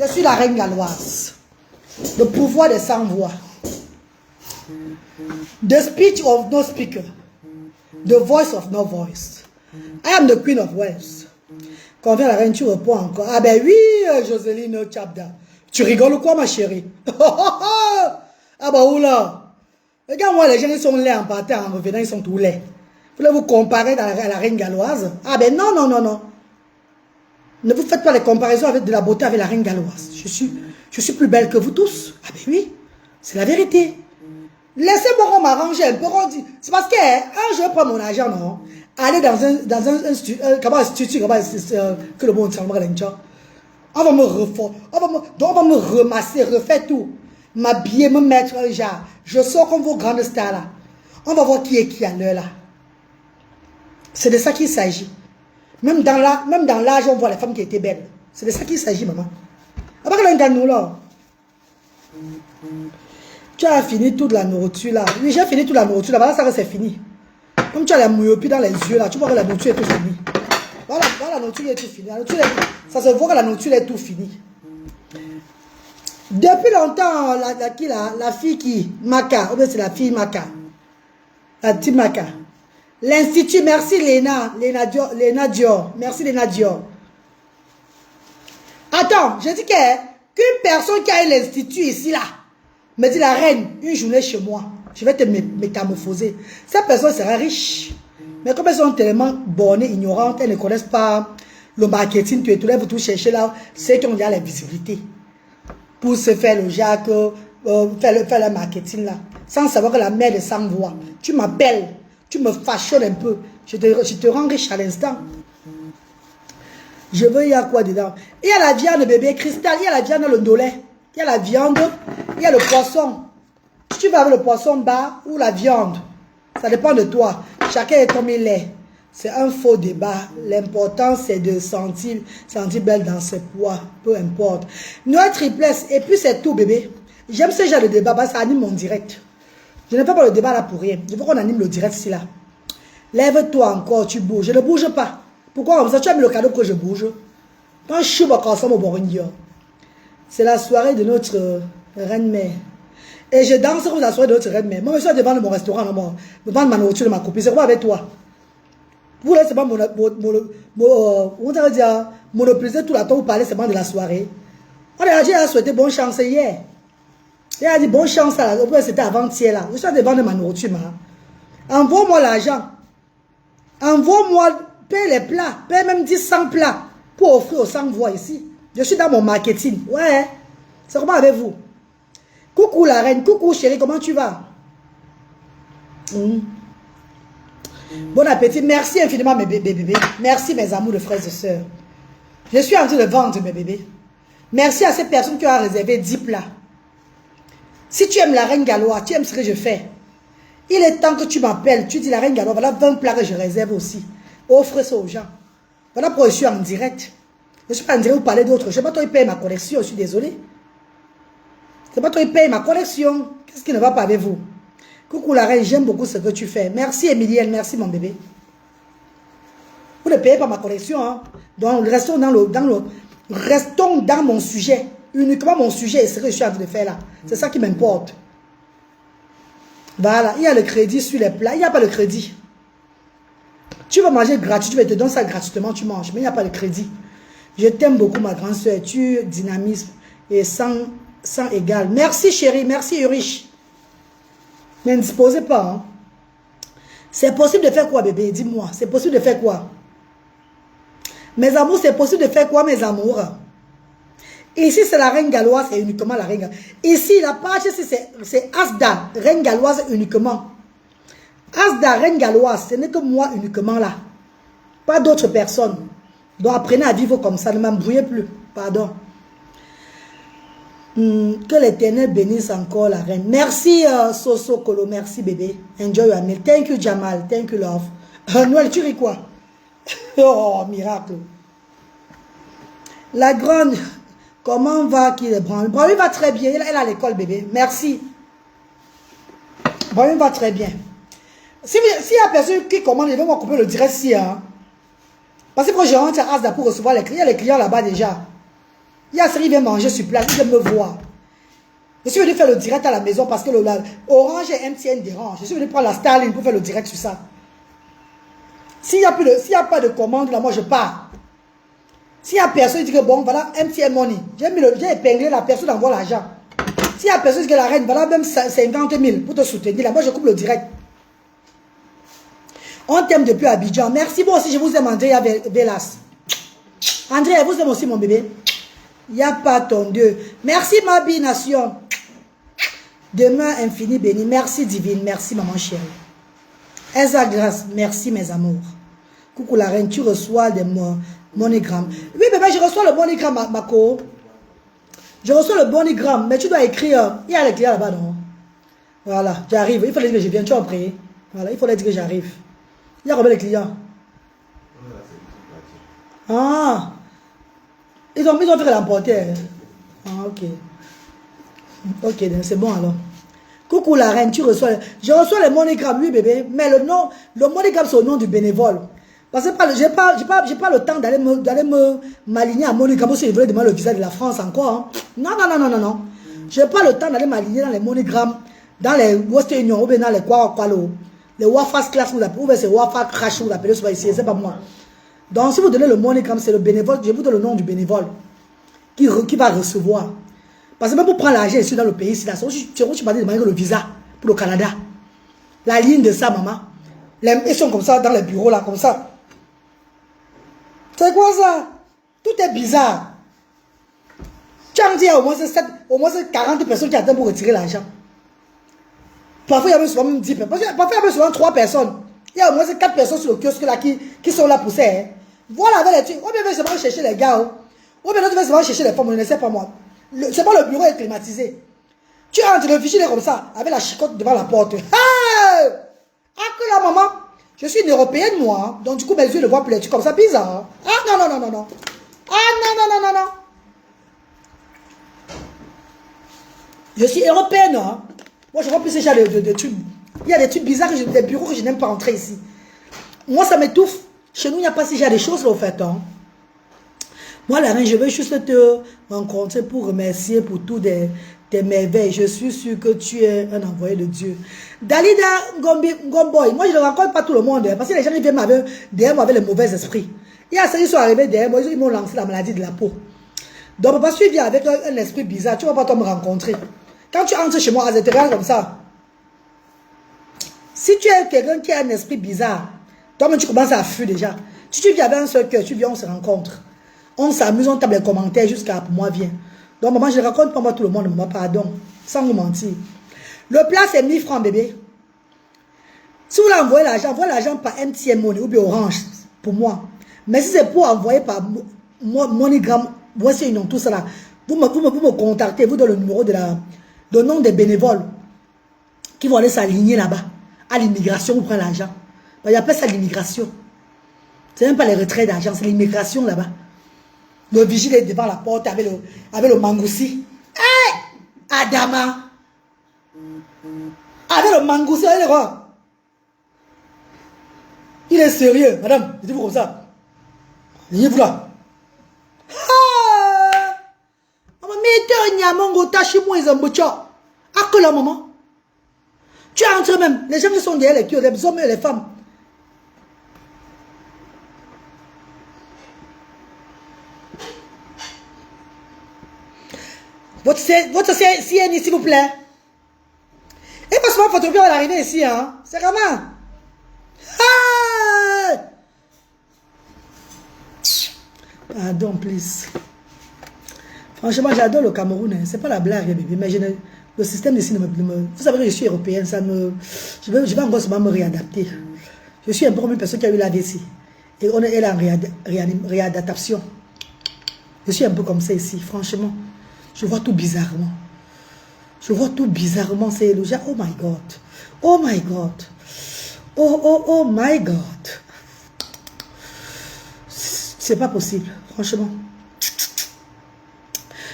Je suis la reine galloise. Le pouvoir des sans voix. The speech of no speaker. The voice of no voice. I am the queen of Wales. Quand vient la reine, tu réponds encore. Ah ben oui, Joseline Chabda. Tu rigoles ou quoi, ma chérie? Ah bah oula. Regarde-moi, les gens, ils sont laids en partant, en revenant, ils sont tout laids. Voulez-vous comparer à la reine galloise? Ah ben non. Ne vous faites pas les comparaisons avec de la beauté avec la reine galloise. Je suis plus belle que vous tous. Ah ben oui, c'est la vérité. Laissez-moi qu'on m'arrange un peu. C'est parce que je prends mon argent, non? Aller dans un institut, que le monde s'en va on va me remasser, refaire tout. M'habiller, me mettre un genre. Je sors comme vos grandes stars là. On va voir qui est qui à l'heure là. C'est de ça qu'il s'agit. Même dans l'âge, on voit les femmes qui étaient belles. C'est de ça qu'il s'agit, maman. Après que l'on là. Tu as fini toute la nourriture là. Oui, j'ai fini toute la nourriture là. Voilà, ça c'est fini. Comme tu as la myopie dans les yeux là, tu vois que la nourriture est finie. Voilà. la nourriture est tout finie. Ça se voit que la nourriture est tout finie. Depuis longtemps, la fille qui, Maka, ou bien c'est la fille Maka, la petite Maka. L'Institut, merci Léna Dior. Merci Léna Dior. Attends, je dis qu'une personne qui a l'Institut ici, là, me dit la reine, une journée chez moi, je vais te métamorphoser. Cette personne sera riche. Mais comme elles sont tellement bornées, ignorantes, elles ne connaissent pas le marketing, tu es tout là, vous tout chercher là, c'est qu'on a la visibilité. Pour se faire le Jacques, faire le marketing là, sans savoir que la mère est sans voix. Tu m'appelles, tu me fâchonnes un peu, je te rends riche à l'instant. Je veux, il y a quoi dedans? Il y a la viande bébé cristal, il y a la viande le dollet, il y a la viande, il y a le poisson. Si tu vas avec le poisson bas ou la viande, ça dépend de toi. Chacun est comme il est. C'est un faux débat. L'important, c'est de sentir belle dans ses poids. Peu importe. Noël triplesse. Et puis, c'est tout, bébé. J'aime ce genre de débat parce que ça anime mon direct. Je ne fais pas le débat là pour rien. Je veux qu'on anime le direct ici là. Lève-toi encore, tu bouges. Je ne bouge pas. Pourquoi comme ça? Tu as mis le cadeau que je bouge. Quand je suis ensemble au Borindio. C'est la soirée de notre reine-mère. Et je danse comme la soirée de notre reine-mère. Moi, je suis devant mon restaurant. Moi, je vends ma nourriture de ma copine. C'est quoi avec toi? Vous laissez pas monopoliser tout le temps, vous parlez seulement de la soirée. On a déjà souhaité bonne chance hier. Il a dit bonne chance, c'était avant-hier là. Je suis devant de ma nourriture. Envoie-moi l'argent. Envoie-moi, paye les plats, paye même 100 plats pour offrir aux 100 voix ici. Je suis dans mon marketing. Ouais, c'est comment avec vous? Coucou la reine, coucou chérie, comment tu vas? Bon appétit, merci infiniment mes bébés. Merci mes amours de frères et sœurs. Je suis en train de vendre mes bébés. Merci à ces personnes qui ont réservé 10 plats. Si tu aimes la reine galloise, tu aimes ce que je fais. Il est temps que tu m'appelles. Tu dis la reine galloise, voilà 20 plats que je réserve aussi. Offre ça aux gens. Voilà pourquoi je suis en direct. Je suis pas en direct pour parler d'autres. Je ne sais pas toi, il paye ma connexion, je suis désolé. C'est pas toi, il paye ma connexion. Qu'est-ce qui ne va pas avec vous? Coucou la reine, j'aime beaucoup ce que tu fais. Merci Emilienne, merci mon bébé. Vous ne payez pas ma connexion. Hein? Donc restons restons dans mon sujet. Uniquement mon sujet et ce que je suis en train de faire là. C'est ça qui m'importe. Voilà, il y a le crédit sur les plats. Il n'y a pas de crédit. Tu vas manger gratuit, tu vas te donner ça gratuitement, tu manges. Mais il n'y a pas de crédit. Je t'aime beaucoup ma grande soeur. Tu dynamisme et sans égal. Merci chérie, merci Urich. Mais ne disposez pas. Hein. C'est possible de faire quoi, bébé? Dis-moi. C'est possible de faire quoi? Mes amours, c'est possible de faire quoi, mes amours? Ici, c'est la reine galloise, c'est uniquement la reine galloise. Ici, la page, c'est Asda, reine galloise uniquement. Asda, reine galloise, ce n'est que moi uniquement là. Pas d'autres personnes. Donc, apprenez à vivre comme ça. Ne m'embrouillez plus. Pardon. Que l'Éternel bénisse encore la reine. Merci Soso Kolo, merci bébé. Enjoy your meal. Thank you Jamal, thank you love. Noël, tu ris quoi? Oh, miracle. La grande, comment va qui est Brun? Brun va très bien, elle est à l'école bébé. Merci. Brun va très bien. S'il y a personne qui commande, je vais me couper le direct si. Hein. Parce que quand je rentre à Asda pour recevoir les clients, il y a les clients là-bas déjà. Il y a celui qui vient manger sur place, il vient me voir. Je suis venu faire le direct à la maison parce que Orange et MTN dérange. Je suis venu prendre la Starlink pour faire le direct sur ça. S'il n'y a pas de commande, là, moi je pars. S'il y a personne qui dit que bon, voilà MTN Money. J'ai épinglé la personne envoie l'argent. S'il y a personne qui dit que la reine, voilà même 50 000 pour te soutenir, là, moi je coupe le direct. On t'aime depuis Abidjan. Merci moi aussi, je vous aime Andrea Velas. Andrea, je vous aime aussi mon bébé. Il n'y a pas ton Dieu. Merci ma nation. Demain infini béni. Merci divine. Merci maman chérie. Elsa Grâce. Merci mes amours. Coucou la reine. Tu reçois des monogrammes. Oui bébé, je reçois le monogramme Mako. Je reçois le monogramme. Mais tu dois écrire. Il y a les clients là-bas non? Voilà. J'arrive. Il fallait dire que je viens. Tu as prié. Voilà. Il fallait dire que j'arrive. Il y a combien de clients? Ah. Ils ont fait l'emporter. Ah, ok. Ok, c'est bon alors. Coucou la reine, tu reçois. Je reçois le monogrammes, oui bébé. Mais le monogramme, c'est au nom du bénévole. Parce que j'ai pas le temps d'aller m'aligner à MoneyGram si je voulais demander le visa de la France encore. Hein. Non, non, non, non, non, non. Je n'ai pas le temps d'aller m'aligner dans les MoneyGram, dans les Western Union, ou bien dans les les Wafas Class, ou bien c'est Wafas Crash, vous l'appelez soit ici, c'est pas moi. Donc, si vous donnez le MoneyGram, c'est le bénévole, je vous donne le nom du bénévole qui va recevoir. Parce que même pour prendre l'argent ici dans le pays, ici, là, je suis parti demander le visa pour le Canada. La ligne de ça, maman. Ils sont comme ça dans les bureaux, là, comme ça. C'est quoi ça? Tout est bizarre. Tu as dit au moins 40 personnes qui attendent pour retirer l'argent. Parfois, il y a même souvent 10 personnes. Parfois, il y a même souvent 3 personnes. Il y a au moins 4 personnes sur le kiosque là qui sont là pour ça. Hein. Voilà avec les trucs. Ou bien, je vais chercher les gars. Ou bien, tu vas chercher les femmes. Je ne sais pas moi. C'est pas le bureau est climatisé. Tu entres, le vigile est comme ça, avec la chicotte devant la porte. Ah! Que la maman. Je suis une européenne, moi. Donc, du coup, mes yeux ne voient plus les trucs comme ça. Bizarre. Ah, non, non, non, non, non. Ah, non, non, non, non, non. Je suis européenne, hein. Moi, je vois plus ces genre de trucs. Il y a des trucs bizarres, des bureaux que je n'aime pas entrer ici. Moi, ça m'étouffe. Chez nous, il n'y a pas ces genre de choses, là, au fait, hein. Moi, la reine, je veux juste te rencontrer pour remercier pour tout tes merveilles. Je suis sûre que tu es un envoyé de Dieu. Dalida Ngomboy, moi, je ne rencontre pas tout le monde, hein, parce que les gens ils viennent derrière moi avec les mauvais esprits. Il y a ceux qui sont arrivés derrière moi, ils m'ont lancé la maladie de la peau. Donc, parce que tu viens avec un esprit bizarre, tu ne vas pas toi me rencontrer. Quand tu entres chez moi, à l'intérieur comme ça, si tu es quelqu'un qui a un esprit bizarre, toi-même, tu commences à fuir déjà. Si tu viens avec un seul cœur, tu viens, on se rencontre. On s'amuse, on tape les commentaires jusqu'à pour moi viens. Donc, maman, je ne raconte pas moi tout le monde, maman, pardon. Sans vous mentir. Le plat, c'est 1000 francs, bébé. Si vous voulez envoyer l'argent par MTN Money ou bien Orange, pour moi. Mais si c'est pour envoyer par MoneyGram, voici une tout ça là. Vous me contactez, vous donnez le numéro le nom des bénévoles qui vont aller s'aligner là-bas. À l'immigration, vous prenez l'argent. Il appelle ça l'immigration. Ce n'est même pas les retraits d'argent, c'est l'immigration là-bas. Le vigile est devant la porte avec le mangoussi. Hé! Adama! Avec le mangoussi, allez voir. Il est sérieux, madame. Dites-vous comme ça. Venez-vous là. Ah! Maman, mettez un nyamongo, tâchez-moi les embouchons. Ah, que la maman. Tu entres même. Les gens qui sont derrière les hommes et les femmes. Votre CNI, s'il vous plaît. Et parce que ma photographe va arriver ici, hein. C'est comment? Ah! Pardon, please. Franchement, j'adore le Cameroun. Hein. C'est pas la blague, bébé. Mais le système ici ne me... Vous savez que je suis européenne, ça me... Je vais encore seulement me réadapter. Je suis un peu comme une personne qui a eu la l'AVC. Et elle est en réadaptation. Je suis un peu comme ça ici, franchement. Je vois tout bizarrement. Je vois tout bizarrement. C'est le genre, oh my God. Oh my God. Oh my God. C'est pas possible, franchement.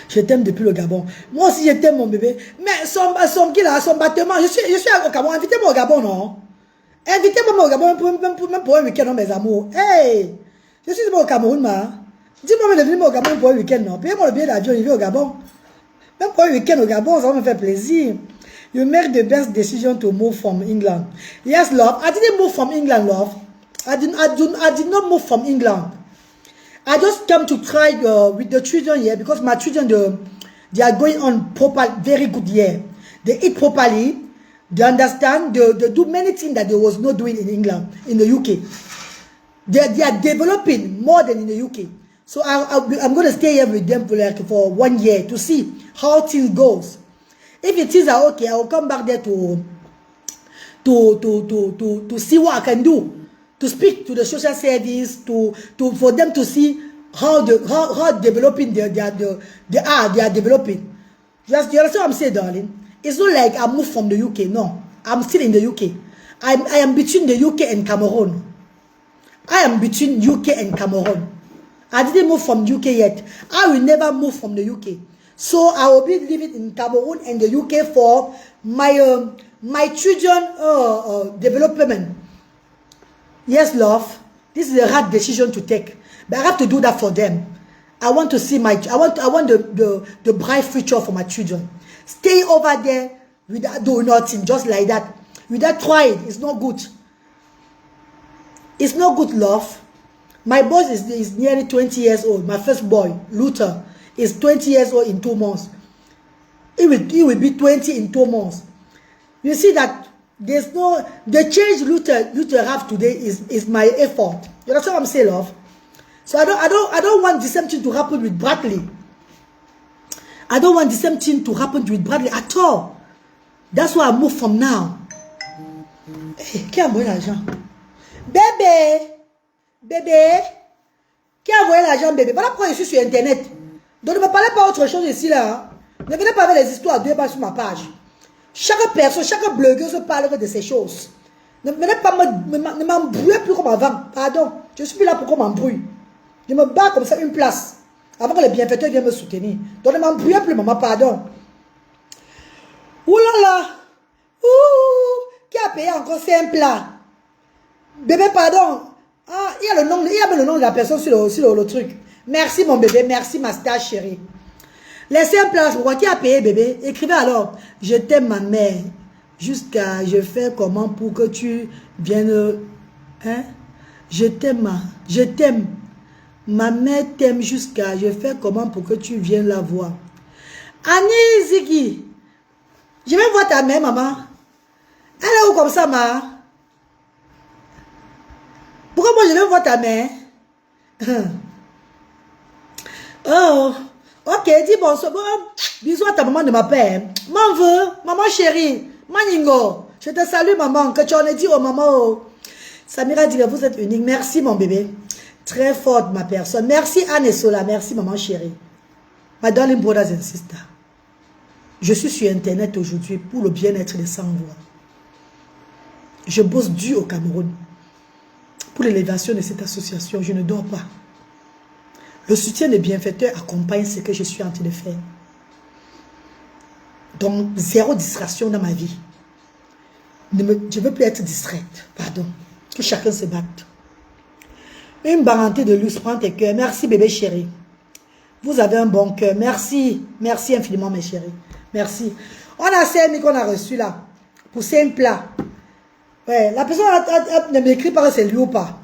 Je t'aime depuis le Gabon. Moi aussi, je t'aime, mon bébé. Mais son battement, je suis au Gabon. Invitez-moi au Gabon, non? Invitez-moi au Gabon, même pour un week-end, non, mes amours. Hey! Je suis au Cameroun, ma. Dis-moi de venir au Gabon pour un week-end, non? Payez-moi le billet d'avion, il vient au Gabon. Même pour un week-end au Gabon, ça va me faire plaisir. You make the best decision to move from England. Yes, love. I didn't move from England, love. I did not move from England. I just come to try with the children here because my children, they are going on very good here. They eat properly. They understand. They do many things that they was not doing in England, in the UK. They are developing more than in the UK. So I'm going to stay here with them for 1 year to see how things goes. If it is okay, I will come back there to see what I can do. To speak to the social service, for them to see how developing they are developing. You understand what I'm saying, darling? It's not like I moved from the UK. No, I'm still in the UK. I am between the UK and Cameroon. I am between UK and Cameroon. I didn't move from UK yet. I will never move from the UK. So I will be living in Cameroon and the UK for my children development. Yes, love. This is a hard decision to take. But I have to do that for them. I want to see I want the bright future for my children. Stay over there without doing nothing, just like that. Without trying, it's not good. It's not good, love. My boss is nearly 20 years old. My first boy, Luther, is 20 years old in 2 months. He will be 20 in 2 months. You see that there's no, the change Luther have today is my effort. You understand what I'm saying, love? So I don't want the same thing to happen with Bradley. I don't want the same thing to happen with Bradley at all. That's why I move from now. Hey, qui a envoyé l'argent? Bébé! Bébé! Qui a envoyé l'argent, bébé? Voilà pourquoi je suis sur Internet. Donc ne me parlez pas autre chose ici, là. Ne venez pas avec les histoires de sur ma page. Chaque personne, chaque blogueuse parle de ces choses. Ne venez pas ne m'embrouiller plus comme avant. Pardon. Je suis plus là pour qu'on m'embrouille. Je me bats comme ça une place. Avant que les bienfaiteurs viennent me soutenir. Donc ne m'embrouillez plus, maman. Pardon. Ouh là là. Ouh. Qui a payé encore 5 plats? Bébé, pardon. Ah, il y a le nom de la personne sur le truc. Merci, mon bébé. Merci, ma star chérie. Laissez un plat. Pourquoi? Qui a payé, bébé? Écrivez alors. Je t'aime, ma mère. Jusqu'à je fais comment pour que tu viennes. Hein? Je t'aime. Je t'aime. Ma mère t'aime jusqu'à je fais comment pour que tu viennes la voir. Annie Ziggy. Je vais voir ta mère, maman. Elle est où comme ça, ma? Pourquoi moi je vais voir ta mère? Oh, ok, dis bonsoir. Bisous à ta maman de ma père. Maman chérie, Maningo, je te salue, maman. Que tu en aies dit aux mamans. Samira dit que vous êtes unique. Merci, mon bébé. Très forte, ma personne. Merci, Anne et Sola. Merci, maman chérie. My darling brothers and sisters. Je suis sur Internet aujourd'hui pour le bien-être des sans-voix. Je bosse dur au Cameroun pour l'élévation de cette association. Je ne dors pas. Le soutien des bienfaiteurs accompagne ce que je suis en train de faire. Donc, zéro distraction dans ma vie. Je ne veux plus être distraite. Pardon. Que chacun se batte. Une baranté de luxe, prends tes cœurs. Merci, bébé chéri. Vous avez un bon cœur. Merci. Merci infiniment, mes chéris. Merci. On a 5 000 qu'on a reçu là. Pour 5 plats. Ouais, la personne ne m'écrit pas que c'est lui ou pas.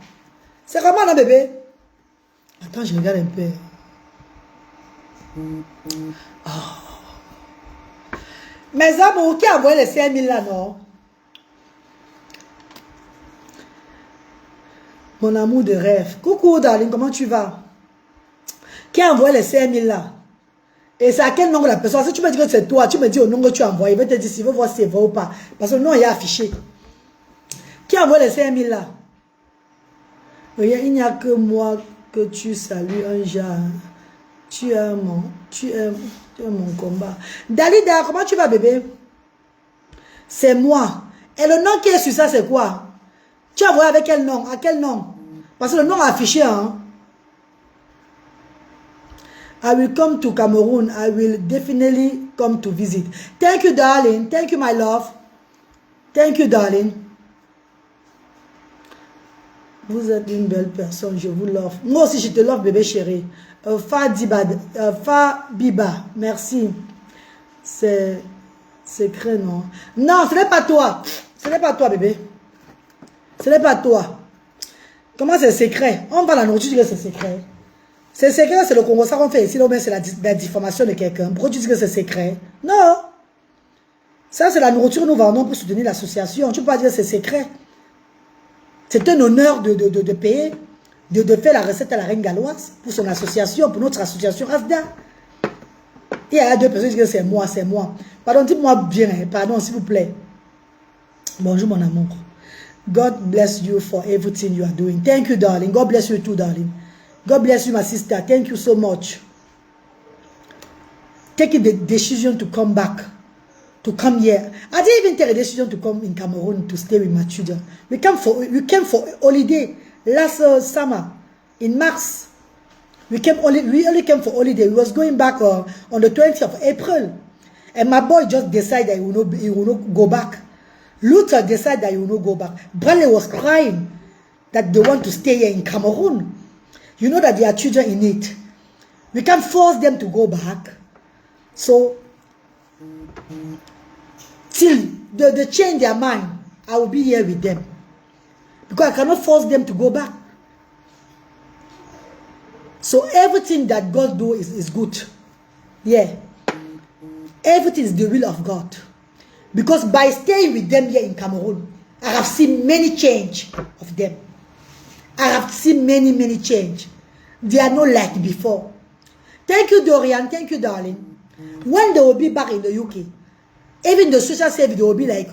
C'est comment, non, bébé? Attends, je regarde un peu. Oh. Mes amours, qui a envoyé les 5 000 là, non? Mon amour de rêve. Coucou, darling, comment tu vas? Qui a envoyé les 5 000 là? Et c'est à quel nom la personne? Si tu me dis que c'est toi, tu me dis au nom que tu as envoyé. Il va te dire s'il veut voir si c'est vrai ou pas. Parce que le nom est affiché. Qui a envoyé les 5 000 là? Il n'y a que moi que tu salues un genre. Tu es mon combat. Dalida, comment tu vas, bébé? C'est moi. Et le nom qui est sur ça, c'est quoi? Tu as envoyé avec quel nom? À quel nom? Parce que le nom est affiché, hein? I will come to Cameroon. I will definitely come to visit. Thank you, darling. Thank you, my love. Thank you, darling. Vous êtes une belle personne. Je vous love. Moi aussi, je te love, bébé chéri. Fabiba. Merci. C'est secret, non? Non, ce n'est pas toi. Ce n'est pas toi, bébé. Ce n'est pas toi. Comment c'est secret? On va la nourriture, c'est secret. C'est secret, c'est le Congo, ça qu'on fait ici, là, c'est la diffamation de quelqu'un. Pourquoi tu dis que c'est secret? Non. Ça, c'est la nourriture que nous vendons pour soutenir l'association. Tu ne peux pas dire que c'est secret. C'est un honneur de payer, de faire la recette à la reine galloise pour son association, pour notre association AFDA. Et il y a 2 personnes qui disent que c'est moi, c'est moi. Pardon, dites-moi bien, pardon, s'il vous plaît. Bonjour, mon amour. God bless you for everything you are doing. Thank you, darling. God bless you too, darling. God bless you, my sister. Thank you so much. Taking the decision to come back, to come here. I didn't even take a decision to come in Cameroon to stay with my children. We came for holiday last summer in March. We only came for holiday. We was going back on the 20th of April, and my boy just decided that he will not go back. Luther decided that he will not go back. Bradley was crying. that they want to stay here in Cameroon. You know that there are children in it. We can't force them to go back. So, till they change their mind, I will be here with them. Because I cannot force them to go back. So everything that God do is good. Yeah. Everything is the will of God. Because by staying with them here in Cameroon, I have seen many change of them. I have seen many change. They are not like before. Thank you, Dorian. Thank you, darling. When they will be back in the UK, even the social service, they will be like,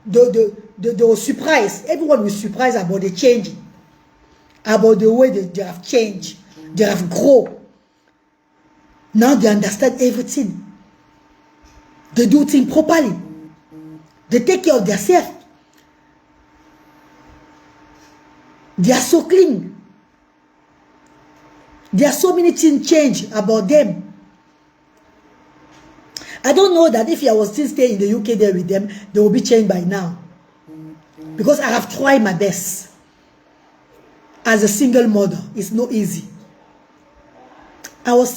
they will surprise. Everyone will surprise about the change. About the way they have changed. They have grown. Now they understand everything. They do things properly. They take care of themselves. They are so clean. There are so many things change about them. I don't know that if I was still staying in the UK there with them, they will be changed by now. Because I have tried my best. As a single mother, it's not easy. I was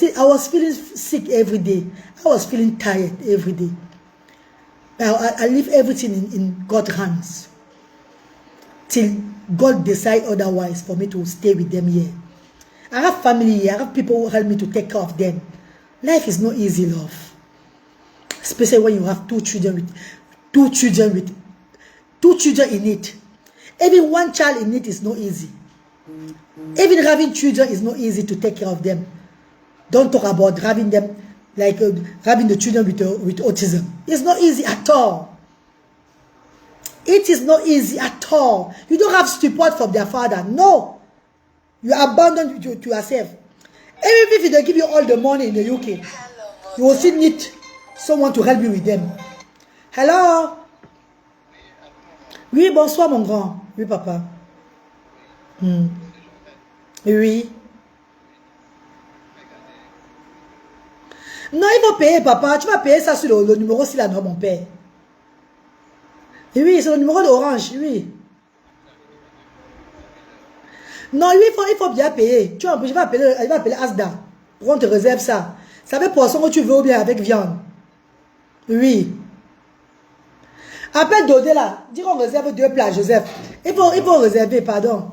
feeling sick every day. I was feeling tired every day. I leave everything in God's hands. Till God decide otherwise for me to stay with them here. I have family here. I have people who help me to take care of them. Life is not easy, love. Especially when you have two children in it. Even one child in it is not easy. Even having children is not easy to take care of them. Don't talk about having them, like having the children with autism. It's not easy at all. It is not easy at all. You don't have support from their father. No. You are abandoned to yourself. Even if they give you all the money in the UK, you will still need someone to help you with them. Hello? Oui, bonsoir mon grand. Oui, papa. Oui. Non, il faut payer, papa. Tu vas payer ça sur le numéro s'il a non, mon père. Oui, c'est le numéro d'Orange, oui. Non, lui, il faut bien payer. Tu vois, il va appeler Asda. On te réserve ça. Ça fait poisson que tu veux ou bien avec viande. Oui. Appelle Dodé là. Dis qu'on réserve 2 plats, Joseph. Il faut réserver, pardon.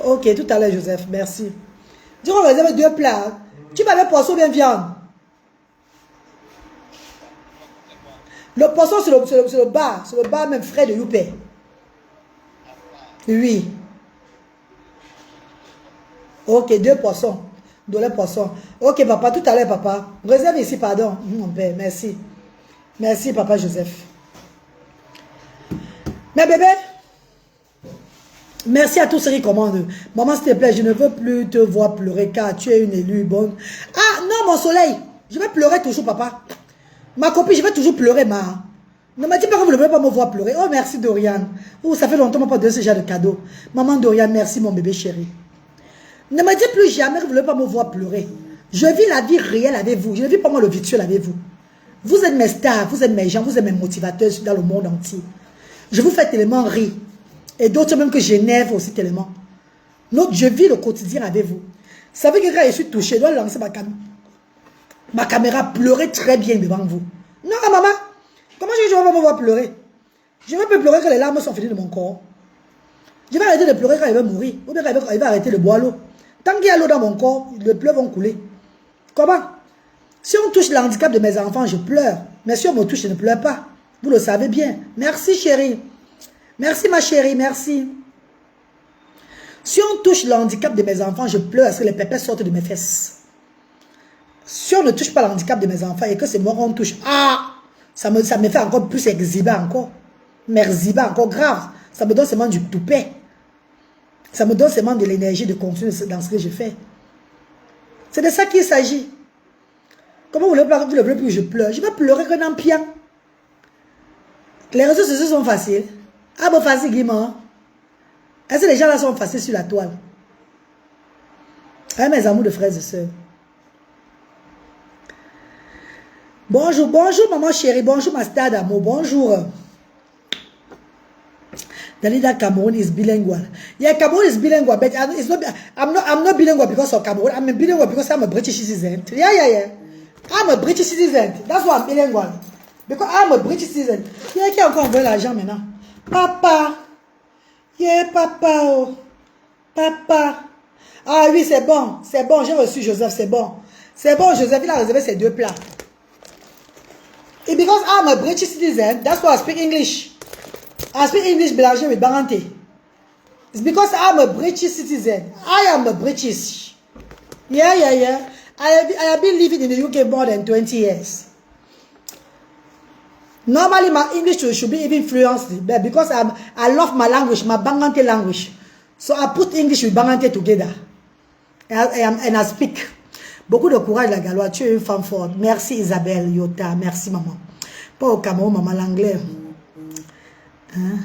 Ok, tout à l'heure, Joseph. Merci. Dis qu'on réserve 2 plats. Tu vas avec poisson ou bien viande. Le poisson, c'est le bar. C'est le bar même frais de Youpé. Oui. Ok, 2 poissons. 2 poissons. Ok, papa, tout à l'heure, papa. Réserve ici, pardon. Mon père, merci. Merci, papa Joseph. Mais bébé, merci à tous ceux qui commandent. Maman, s'il te plaît, je ne veux plus te voir pleurer car tu es une élue bonne. Ah, non, mon soleil. Je vais pleurer toujours, papa. Ma copine, je vais toujours pleurer, ma. Ne me dis pas que vous ne voulez pas me voir pleurer. Oh, merci, Dorian. Oh, ça fait longtemps que je n'ai pas donné ce genre de cadeau. Maman Dorian, merci, mon bébé chéri. Ne me dites plus jamais que vous ne voulez pas me voir pleurer. Je vis la vie réelle avec vous. Je ne vis pas moi le virtuel avec vous. Vous êtes mes stars, vous êtes mes gens, vous êtes mes motivateurs dans le monde entier. Je vous fais tellement rire. Et d'autres même que j'énerve aussi tellement. Donc, je vis le quotidien avec vous. Vous savez que quand je suis touché, je dois lancer ma caméra pleurer très bien devant vous. Non, maman, comment je vais pas me voir pleurer? Je ne vais plus pleurer quand les larmes sont finies de mon corps. Je vais arrêter de pleurer quand il va mourir. Ou bien quand il va arrêter de boire l'eau. Tant qu'il y a l'eau dans mon corps, les pleurs vont couler. Comment? Si on touche le handicap de mes enfants, je pleure. Mais si on me touche, je ne pleure pas. Vous le savez bien. Merci, chérie. Merci, ma chérie. Merci. Si on touche le handicap de mes enfants, je pleure parce que les pépés sortent de mes fesses. Si on ne touche pas le handicap de mes enfants et que c'est moi qu'on touche, ah, ça me fait encore plus exhiba encore. Mais exhiba encore grave. Ça me donne seulement du toupet. Ça me donne seulement de l'énergie de continuer dans ce que je fais. C'est de ça qu'il s'agit. Comment vous voulez plus que je pleure? Je vais pleurer qu'un ampian. Les réseaux sociaux sont faciles. Ah bon, facile, Guimard. Est-ce que les gens là sont faciles sur la toile? Ah, mes amours de frères et sœurs. Bonjour, bonjour, maman chérie. Bonjour, ma star d'amour. Bonjour. Dalida Cameroon is bilingual. Yeah, Cameroon is bilingual, but it's not, I'm not bilingual because of Cameroon. I'm bilingual because I'm a British citizen. Yeah. I'm a British citizen. That's why I'm bilingual. Because I'm a British citizen. Yeah, qui a encore envoyé l'argent maintenant? Papa. Yeah, papa. Oh. Papa. Ah oui, c'est bon. C'est bon, j'ai reçu Joseph, c'est bon. C'est bon, Joseph, il a réservé ses 2 plats. And because I'm a British citizen, that's why I speak English. I speak English mélangé with Barante. It's because I'm a British citizen. I am a British. Yeah. I have been living in the UK more than 20 years. Normally, my English should be even fluent, but because I love my language, my Bangante language. So I put English with Bangante together. And I speak. Beaucoup de courage, la Galois. Tu es une femme forte. Merci Isabelle Yota. Merci maman. Pas au Cameroun, maman, l'anglais. Hein?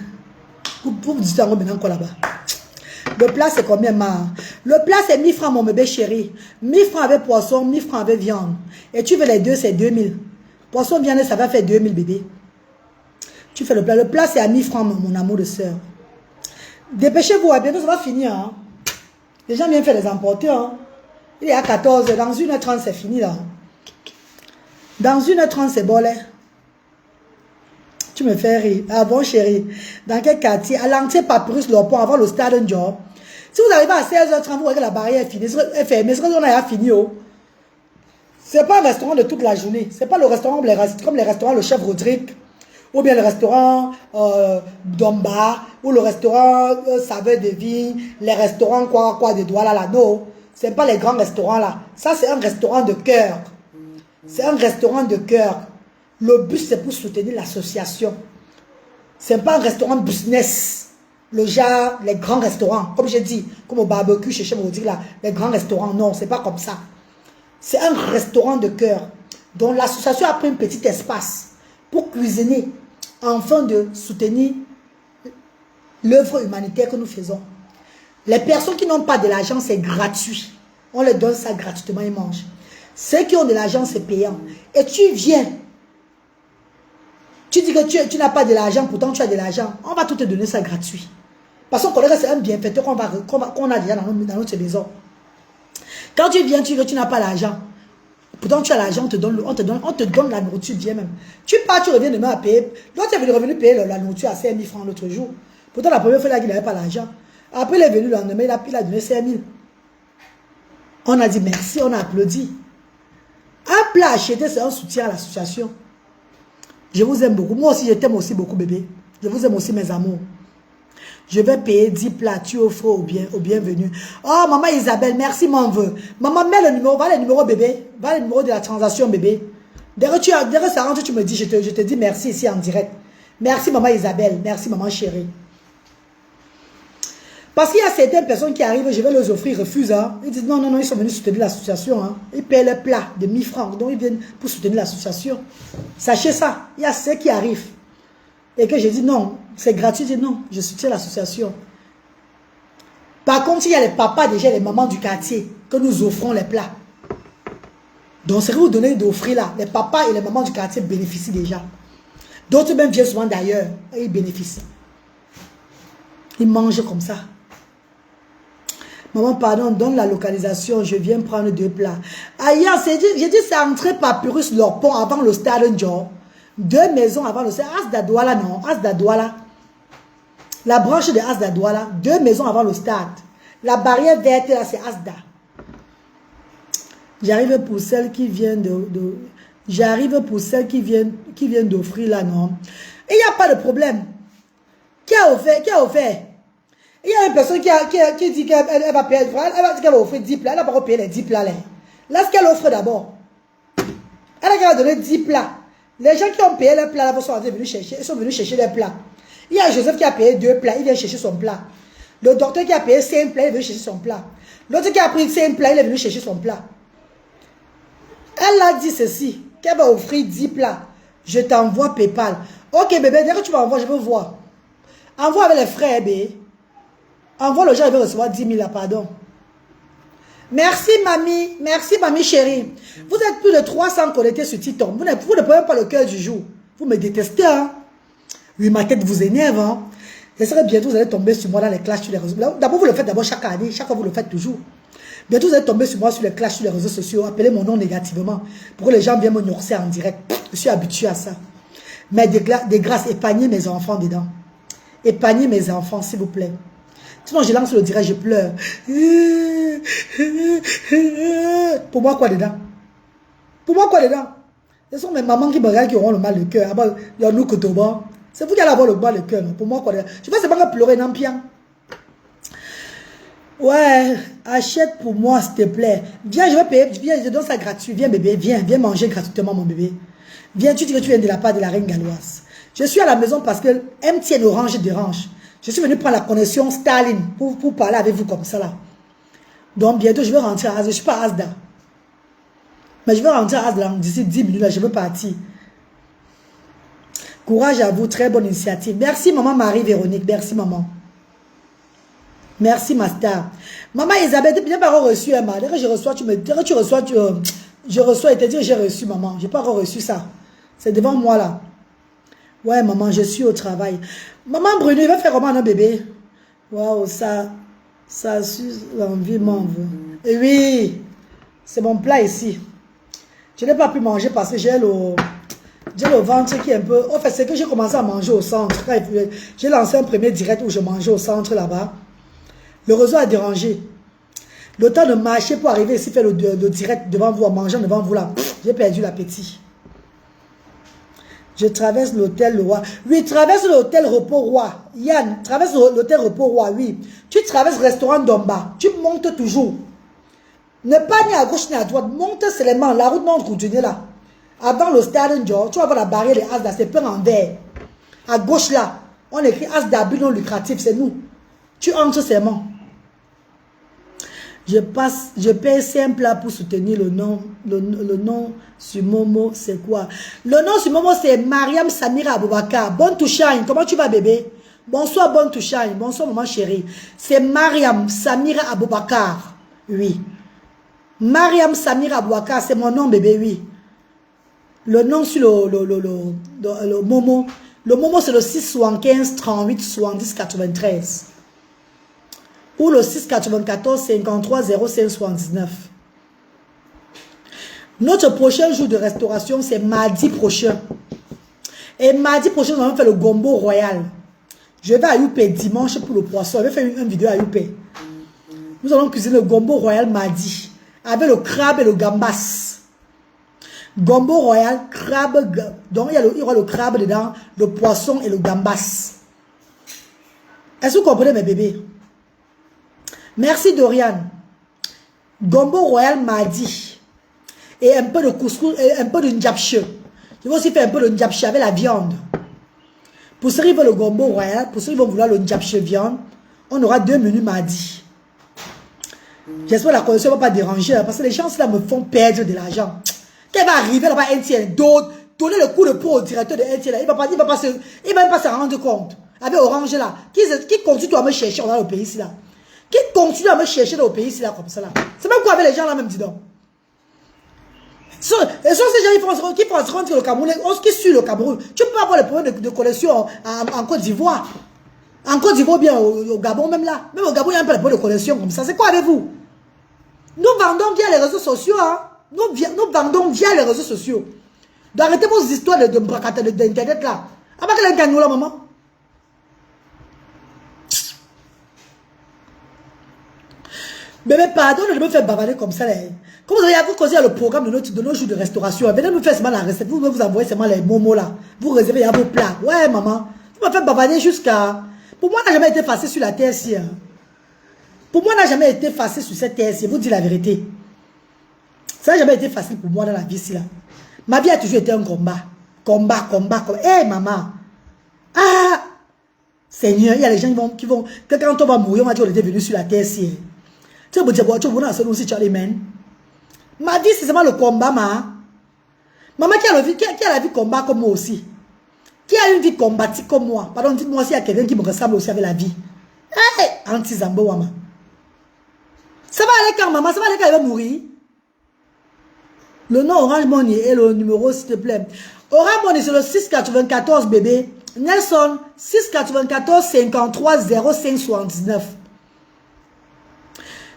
Pour du temps, maintenant, quoi là-bas. Le plat, c'est combien, ma? Le plat, c'est 1000 francs, mon bébé chéri. 1000 francs avec poisson, 1000 francs avec viande. Et tu veux les deux, c'est 2000. Poisson, viande, ça va faire 2000, bébé. Tu fais le plat. Le plat, c'est à 1000 francs, mon amour de soeur. Dépêchez-vous, bientôt, ça va finir. Hein? Les gens viennent faire les emporter. Hein? Il est à 14, dans 1h30, c'est fini, là. Dans 1h30, c'est bon, là. Tu me fais rire. Ah bon, chérie. Dans quel quartier? À l'entier Papyrus, le pont, avant le stade job. Si vous arrivez à 16h30, vous voyez que la barrière est finie. C'est fermé. C'est qu'on a fini. Oh. C'est pas un restaurant de toute la journée. C'est pas le restaurant comme les restaurants Le Chef Rodrigue. Ou bien le restaurant Domba. Ou le restaurant Saveur de Vigne. Les restaurants quoi de Douala là. Non. C'est pas les grands restaurants là. Ça, c'est un restaurant de cœur. C'est un restaurant de cœur. Le but, c'est pour soutenir l'association. Ce n'est pas un restaurant business. Le genre, les grands restaurants. Comme j'ai dit, comme au barbecue chez Chef Rodrigue là, les grands restaurants. Non, ce n'est pas comme ça. C'est un restaurant de cœur. dont l'association a pris un petit espace pour cuisiner, afin de soutenir l'œuvre humanitaire que nous faisons. Les personnes qui n'ont pas de l'argent, c'est gratuit. On leur donne ça gratuitement, ils mangent. Ceux qui ont de l'argent, c'est payant. Et tu viens. Tu dis que tu n'as pas de l'argent, pourtant tu as de l'argent. On va tout te donner ça gratuit. Parce qu'on connaît que c'est un bienfaiteur qu'on a déjà dans notre maison. Quand tu viens, tu dis que tu n'as pas l'argent. Pourtant tu as l'argent, on te donne la nourriture bien même. Tu pars, tu reviens demain à payer. L'autre est revenu payer la nourriture à 5 000 francs l'autre jour. Pourtant la première fois là, il n'avait pas l'argent. Après il est venu le lendemain, il a donné 5 000. On a dit merci, on a applaudi. Un plat acheté, c'est un soutien à l'association. Je vous aime beaucoup. Moi aussi, je t'aime aussi beaucoup, bébé. Je vous aime aussi, mes amours. Je vais payer 10 plats, tu offres au bienvenu. Oh, maman Isabelle, merci, mon vœu. Maman, mets le numéro, va le numéro, bébé. Va le numéro de la transaction, bébé. Derrière ça rentre, tu me dis, je te dis merci ici en direct. Merci, maman Isabelle. Merci, maman chérie. Parce qu'il y a certaines personnes qui arrivent, je vais les offrir, ils refusent. Hein. Ils disent non, non, non, ils sont venus soutenir l'association. Hein. Ils paient le plat de 1000 francs. Donc ils viennent pour soutenir l'association. Sachez ça, il y a ceux qui arrivent. Et que je dis non, c'est gratuit. Je dis non, je soutiens l'association. Par contre, il y a les papas déjà, les mamans du quartier, que nous offrons les plats. Donc c'est que vous donnez d'offrir là. Les papas et les mamans du quartier bénéficient déjà. D'autres même viennent souvent d'ailleurs et ils bénéficient. Ils mangent comme ça. Maman, pardon, donne la localisation, je viens prendre 2 plats. Ailleurs, j'ai dit c'est entré Papyrus leur pont avant le stade Joe. 2 maisons avant le stade. As d'Adouala, non, As d'Adouala. La branche de As d'Adouala, 2 maisons avant le stade. La barrière verte, là, c'est Asda. J'arrive pour celles qui viennent J'arrive pour celles qui viennent d'offrir là, non. Et il n'y a pas de problème. Qui a offert? Il y a une personne qui dit qu'elle va payer, elle va offrir 10 plats, elle n'a pas payé les 10 plats là. Laisse qu'elle offre d'abord. Elle a donné 10 plats. Les gens qui ont payé les plats là, ils sont venus chercher les plats. Il y a Joseph qui a payé 2 plats, il vient chercher son plat. Le docteur qui a payé 5 plats, il est venu chercher son plat. L'autre qui a pris 5 plats, il est venu chercher son plat. Elle a dit ceci, qu'elle va offrir 10 plats. Je t'envoie PayPal. Ok bébé, dès que tu m'envoies, je veux voir. Envoie avec les frais, bébé. Envoie le gens, il va recevoir 10 000 là, pardon. Merci, mamie. Merci, mamie chérie. Vous êtes plus de 300 connectés sur TikTok. Vous ne prenez pas le cœur du jour. Vous me détestez, hein. Oui, ma tête vous énerve, hein. J'espère que bientôt vous allez tomber sur moi dans les clashs sur les réseaux. D'abord, vous le faites d'abord chaque année. Chaque fois, vous le faites toujours. Bientôt, vous allez tomber sur moi sur les clashs sur les réseaux sociaux. Appelez mon nom négativement. Pour que les gens viennent me nourrir en direct. Je suis habitué à ça. Mais des grâces, épargnez mes enfants dedans. Épargnez mes enfants, s'il vous plaît. Sinon, je lance le direct, je pleure. Pour moi, quoi dedans? Pour moi, quoi dedans? Ce sont mes mamans qui me regardent qui auront le mal de cœur. C'est vous qui allez avoir le mal de cœur. Pour moi, quoi dedans? Je vais seulement pleurer, non, bien. Ouais, achète pour moi, s'il te plaît. Viens, je vais payer. Viens, je donne ça gratuit. Viens, bébé, viens manger gratuitement, mon bébé. Viens, tu dis que tu viens de la part de la reine galloise. Je suis à la maison parce que MTN Orange dérange. Je suis venu prendre la connexion Starlink pour parler avec vous comme ça là. Donc bientôt je vais rentrer à Asda. Je ne suis pas à Asda. Mais je vais rentrer à Asda d'ici 10 minutes là, je veux partir. Courage à vous, très bonne initiative. Merci maman Marie-Véronique, merci maman. Merci ma star. Maman Isabelle, tu n'as pas encore reçu un mal. Dès que je reçois, je reçois et te dis que j'ai reçu maman. Je n'ai pas encore reçu ça. C'est devant moi là. Ouais, maman, je suis au travail. Maman Bruno, il va faire comment, non, bébé? Waouh, ça suce l'envie, mon veut. Et oui, c'est mon plat ici. Je n'ai pas pu manger parce que j'ai le ventre qui est un peu... En fait, c'est que j'ai commencé à manger au centre. J'ai lancé un premier direct où je mangeais au centre là-bas. Le réseau a dérangé. Le temps de marcher pour arriver ici, faire le direct devant vous, en mangeant devant vous là, j'ai perdu l'appétit. Je traverse l'hôtel Roi. Oui, traverse l'hôtel Repos Roi. Yann, traverse l'hôtel Repos Roi, oui. Tu traverses le restaurant Domba. Tu montes toujours. Ne pas ni à gauche ni à droite. Monte seulement. La route non continue là. Avant le stade Dior, tu vas voir la barrière des Asda. C'est peint en vert. À gauche là, on écrit Asda but non lucratif. C'est nous. Tu entres seulement. Je paye simple là pour soutenir le nom. Le nom sur Momo, c'est quoi? Le nom sur Momo, c'est Mariam Samira Aboubakar. Bonne to shine. Comment tu vas, bébé? Bonsoir, bonne to shine. Bonsoir, maman chérie. C'est Mariam Samira Aboubakar. Oui. Mariam Samira Aboubakar, c'est mon nom, bébé, oui. Le nom sur le Momo. Le Momo, c'est le 675 38 70 93. Ou le 694 53 05 79. Notre prochain jour de restauration, c'est mardi prochain. Et mardi prochain, nous allons faire le gombo royal. Je vais à Youpé dimanche pour le poisson. Je vais faire une vidéo à Youpé. Nous allons cuisiner le gombo royal mardi. Avec le crabe et le gambas. Gombo royal, crabe. Donc il y aura le crabe dedans, le poisson et le gambas. Est-ce que vous comprenez mes bébés? Merci Dorian. Gombo royal mardi. Et un peu de couscous, et un peu de njapche. Je vais aussi faire un peu de njapche avec la viande. Pour ceux qui veulent le gombo royal, pour ceux qui vont vouloir le njapche viande, on aura 2 menus mardi. J'espère que la connexion ne va pas déranger, parce que les gens là me font perdre de l'argent. Quand il va arriver là-bas, NTN, donner le coup de peau au directeur de NTN, il ne va même pas se rendre compte. Avec Orange là, qui continue à me chercher dans le pays ici là. Qui continue à me chercher dans le pays ici là, comme ça là. C'est même quoi avec les gens là même, dis donc. Et sur ces gens qui font se rendre que le Cameroun, qui suit le Cameroun, tu peux avoir les problèmes de connexion en Côte d'Ivoire. En Côte d'Ivoire, bien au Gabon même là. Même au Gabon, il y a un peu de problèmes de connexion comme ça. C'est quoi avec vous? Nous vendons via les réseaux sociaux. Hein? Nous vendons via les réseaux sociaux. D'arrêter vos histoires d'internet là. Ah bah quel est le là, maman? Bébé, pardon de me faire bavader comme ça. Comme vous avez causé le programme de nos jours de restauration, venez nous faire seulement la recette. Vous envoyez seulement les momos là. Vous réservez à vos plats. Ouais, maman. Vous me faites bavader jusqu'à... Pour moi, on n'a jamais été facile sur la terre-ci. Hein. Pour moi, on n'a jamais été facile sur cette terre-ci. Vous dites la vérité. Ça n'a jamais été facile pour moi dans la vie ici là. Ma vie a toujours été un combat. Combat. Hé, maman. Ah! Seigneur, il y a les gens qui vont... Que quand on va mourir, on va dire qu'on était venu sur la terre-ci. Tu sais, ma vie, c'est seulement le combat, ma. Maman qui a la vie combat comme moi aussi. Qui a une vie combative comme moi. Pardon, dites-moi s'il y a quelqu'un qui me ressemble aussi avec la vie. Hey, anti-zambo, maman. Ça va aller quand, maman? Ça va aller quand elle va mourir? Le nom Orange Money et le numéro, s'il te plaît. Orange Money, c'est le 694, bébé. Nelson, 694 53 05 79.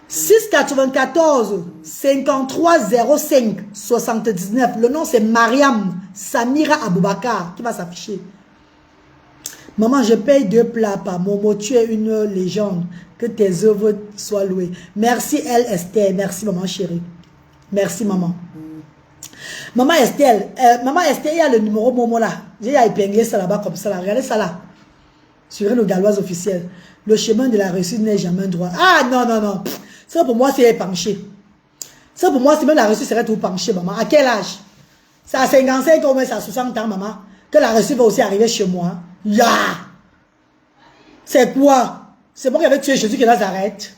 694 53 05 79. Le nom, c'est Mariam Samira Aboubakar qui va s'afficher. Maman, je paye 2 plats par Momo. Tu es une légende. Que tes œuvres soient louées. Merci, elle, Esther. Merci, maman chérie. Merci, maman. Maman Estelle, il y a le numéro Momo là. J'ai épinglé ça là-bas comme ça là. Regardez ça là. Sur le Galoise officiel. Le chemin de la réussite n'est jamais droit. Ah non, non, non. Ça pour moi, c'est penché. Ça pour moi, c'est même la réussite serait tout penché, maman. À quel âge? C'est à 55 ans, mais c'est à 60 ans, maman. Que la réussite va aussi arriver chez moi. Ya! C'est quoi? C'est moi qui avais tué Jésus qui Nazareth.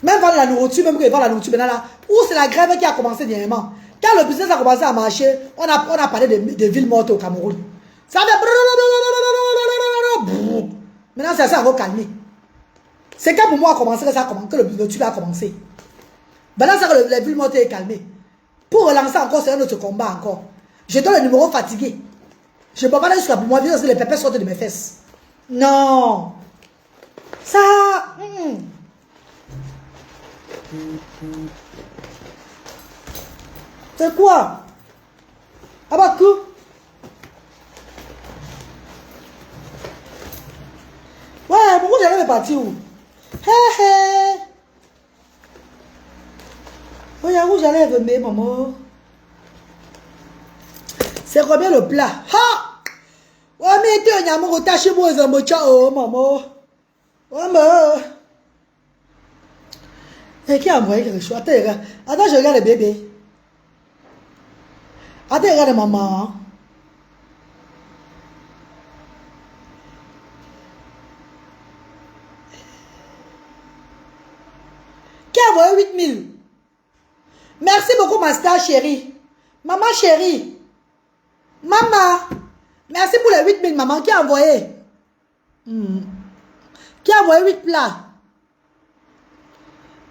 Même vendre la nourriture, même quand il vend la nourriture, maintenant là, où c'est la grève qui a commencé dernièrement. Quand le business a commencé à marcher, on a parlé de villes mortes au Cameroun. Ça fait... Maintenant, c'est ça, on va calmer. C'est quand pour moi a commencé que le truc a commencé. Maintenant, ça que les villes mortes est calmé. Pour relancer encore, c'est un autre combat encore. Je donne le numéro fatigué. Je ne peux pas aller jusqu'à pour moi, parce que les pépés sortent de mes fesses. Non. Ça... C'est quoi? Ah bah quoi? Ouais, pourquoi j'allais partir où? Hé hé. Ouais, où j'allais venir, maman? C'est combien le plat? Ha! Ouais, mais tu as un amour attaché moi aux amours, ciao, maman. Ouais, maman. Et qui a envoyé quelque chose? Attends, je regarde le bébé. Attends, regarde maman. Qui a envoyé 8000? Merci beaucoup, ma star chérie. Maman chérie. Maman. Merci pour les 8000, maman. Qui a envoyé? Qui a envoyé 8 plats?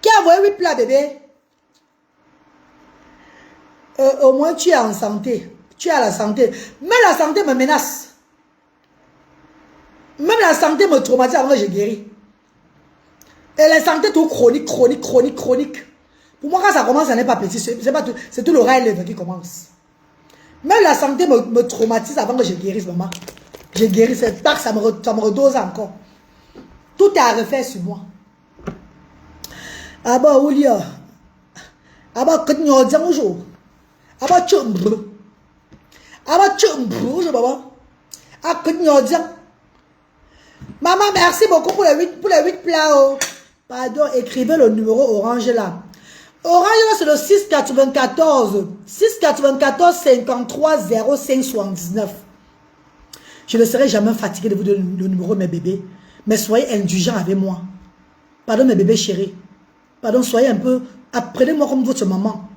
Qui a envoyé 8 plats, bébé? Au moins, tu es en santé. Tu es à la santé. Même la santé me menace. Même la santé me traumatise avant que je guéris. Et la santé tout chronique. Pour moi, quand ça commence, ça n'est pas petit. C'est tout le rail qui commence. Même la santé me traumatise avant que je guérisse, maman. Je guéris, c'est pas que ça me redose encore. Tout est à refaire sur moi. Ah bah, Oulia. Ah bah, que tu n'as pas dit. Ah bah, tu ah bah, tu je baba. Ah, que tu n'as pas dit. Maman, merci beaucoup pour les 8 plats. Oh. Pardon, écrivez le numéro orange là. Orange là, c'est le 694 53 05 79. Je ne serai jamais fatigué de vous donner le numéro, mes bébés. Mais soyez indulgents avec moi. Pardon, mes bébés chéris. Pardon, soyez un peu... Apprenez-moi comme votre maman.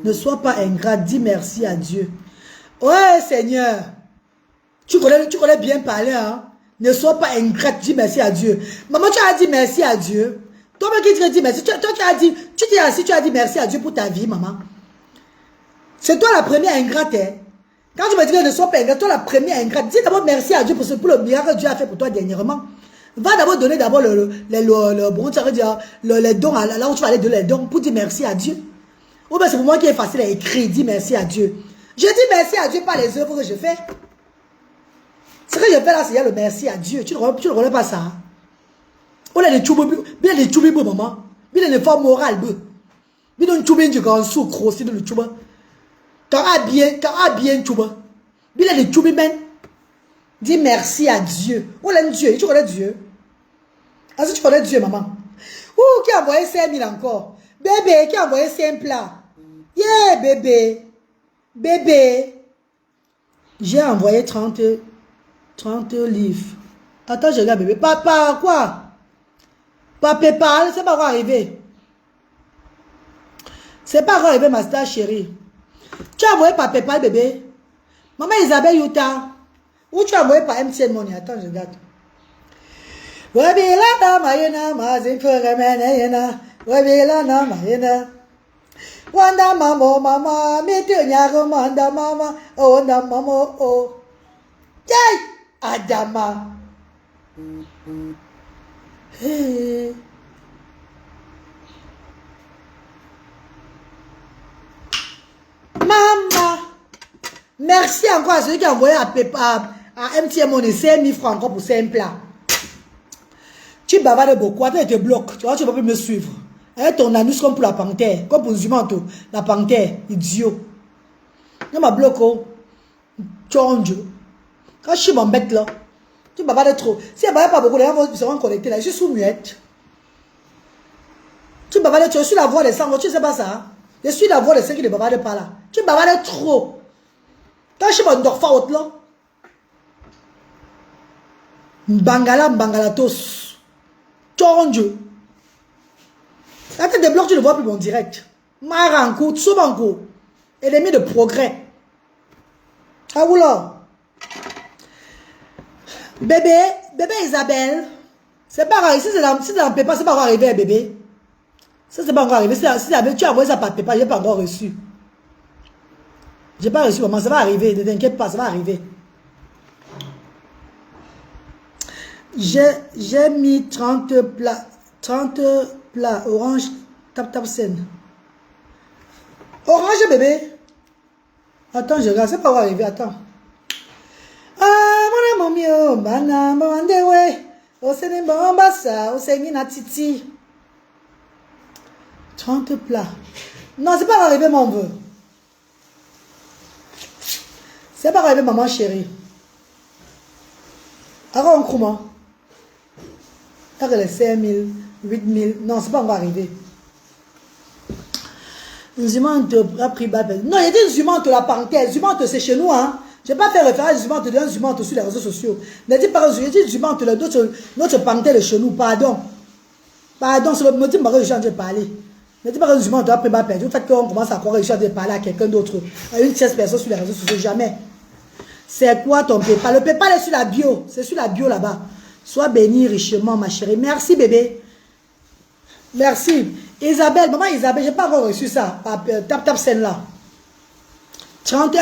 Ne sois pas ingrat. Dis merci à Dieu. Ouais, Seigneur. Tu connais bien parler, hein? Ne sois pas ingrat. Dis merci à Dieu. Maman, tu as dit merci à Dieu. Toi-même qui te dis merci. Toi, tu as dit... Tu t'es assis, tu as dit merci à Dieu pour ta vie, maman. C'est toi la première ingrate, hein? Quand tu me dis que ne sois pas ingrat, toi la première ingrate. Dis d'abord merci à Dieu pour le miracle que Dieu a fait pour toi dernièrement. Va d'abord donner d'abord les dons, là où tu vas aller donner les dons pour dire merci à Dieu. Ou bien c'est pour moi qui est facile à écrire, dis merci à Dieu. Je dis merci à Dieu par les œuvres que je fais. Ce que je fais là, c'est le merci à Dieu. Tu ne reconnais pas ça. On a des choubis, bien des choubis, maman. Bien des formes morales, bien des choubis, du grand sucre aussi dans le chouba. Quand bien chouba. Bien des choubis, ben. Dis merci à Dieu. On aime Dieu. Tu connais Dieu? Est-ce que tu connais Dieu, maman? Ouh, qui a envoyé 5000 encore? Bébé, qui a envoyé 5 plats? Yeah, bébé. Bébé. J'ai envoyé 30 livres. Attends, je regarde, bébé. Papa, quoi? Papa, parle, c'est pas encore arrivé. C'est pas encore arrivé, ma star chérie. Tu as envoyé par PayPal, bébé? Maman Isabelle Yuta. Où tu as envoyé par MTN Money? Attends, je regarde. Wanda mama mama, mete nyago manda mama, oh wanda mama oh. Yay! Adama. Hey. Maman. Merci encore à celui qui a envoyé à MTM on est 5 000 francs encore pour 5 plats. Tu bavardes beaucoup, attends, il te bloque. Tu vois, tu ne peux plus me suivre. Avec ton anus comme pour la panthère, comme pour Zumanto, la panthère, idiot. Je me bloque, oh. Quand je suis m'embête là, tu bavardes trop. Si elle ne bavarde pas beaucoup, les gens seront connectés là. Je suis sous muette. Tu bavardes trop, je suis la voix des sangs, tu ne sais pas ça. Je suis la voix des sangs qui ne bavardent pas là. Tu bavardes trop. Quand je suis mon dorfa là, Mbangalatos. Tonjo. Quand tu débloques, tu ne vois plus mon direct. Maranko, Tsubanko. Ennemi de progrès. Ah oula. Bébé Isabelle. C'est pas grave. Si c'est dans Pépa, c'est pas encore arrivé, bébé. Ça, c'est pas encore arrivé. Si tu as envoyé ça par Pépa, je n'ai pas encore reçu. Je n'ai pas reçu, maman. Ça va arriver. Ne t'inquiète pas, ça va arriver. J'ai mis 30 plats orange, tap scène. Orange bébé. Attends, je regarde, c'est pas arrivé, attends. Ah, mon ami, oh, bana, bandewe. Oh, c'est des bombassa, oh, c'est une titi. 30 plats. Non, c'est pas arrivé, mon vœu. C'est pas arrivé, maman chérie. Alors, on comment? Les 5 000, 8 000, non, c'est pas encore arrivé. Une zumante a pris balle. Non, il y a des zumantes la panthère. Zumante, c'est chez nous, hein. Je ne vais pas faire référence à zumante d'un zumante sur les réseaux sociaux. Ne dis pas que je dis zumante, notre panthère est chez nous, pardon. Pardon, c'est le motif que je de parler. Ne dis pas que zumante a pris balle. Le fait qu'on commence à croire que je de parler à quelqu'un d'autre, à une tierce personne sur les réseaux sociaux, jamais. C'est quoi ton PayPal? Le PayPal est sur la bio, c'est sur la bio là-bas. Sois béni richement, ma chérie. Merci, bébé. Merci. Isabelle, maman Isabelle, je n'ai pas encore reçu ça. Tap scène là. 30.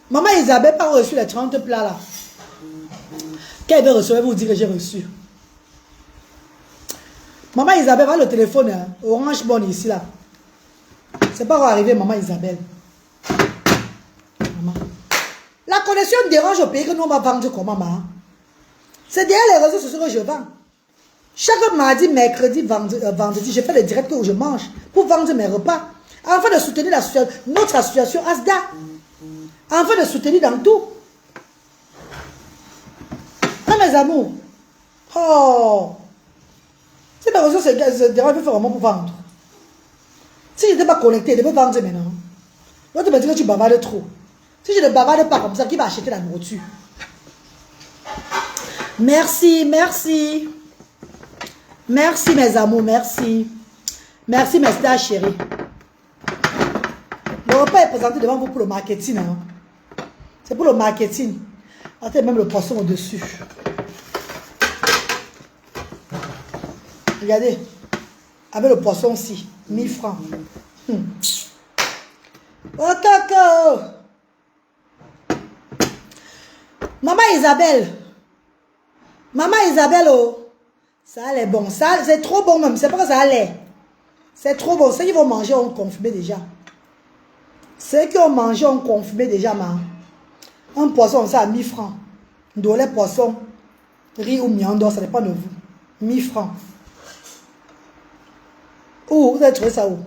Maman Isabelle, pas reçu les 30 plats là. Qu'elle veut recevoir, vous dire que j'ai reçu. Maman Isabelle, va le téléphone. Hein. Orange Bonne ici là. C'est pas encore arrivé, maman Isabelle. Maman. La connexion dérange au pays que nous on va vendre comment, maman? C'est derrière les réseaux sociaux que je vends. Chaque mardi, mercredi, vendredi, je fais des directs où je mange pour vendre mes repas. Afin de soutenir notre association ASDA. Afin de soutenir dans tout. Ah, mes amours. Oh. Si mes réseaux se dérangent, je fais vraiment pour vendre. Si je n'étais pas connecté, je peux vendre maintenant. L'autre me dit que tu bavardes trop. Si je ne bavarde pas comme ça, qui va acheter la nourriture? Merci, merci. Merci mes amours, merci. Merci mes stars chéris. Le repas est présenté devant vous pour le marketing. Hein. C'est pour le marketing. Attendez, même le poisson au-dessus. Regardez. Avec le poisson aussi. 1000 francs. Oh, coco. Maman Isabelle. Maman Isabelle, oh. Ça a l'air bon. C'est trop bon même. C'est pas que ça a l'air. C'est trop bon. Ceux qui vont manger ont confirmé déjà. Ceux qui ont mangé ont confirmé déjà, ma. Un poisson, ça à 1000 francs. Dolé poisson, riz ou miando, ça dépend de vous. 1000 francs. Où vous avez trouvé ça où?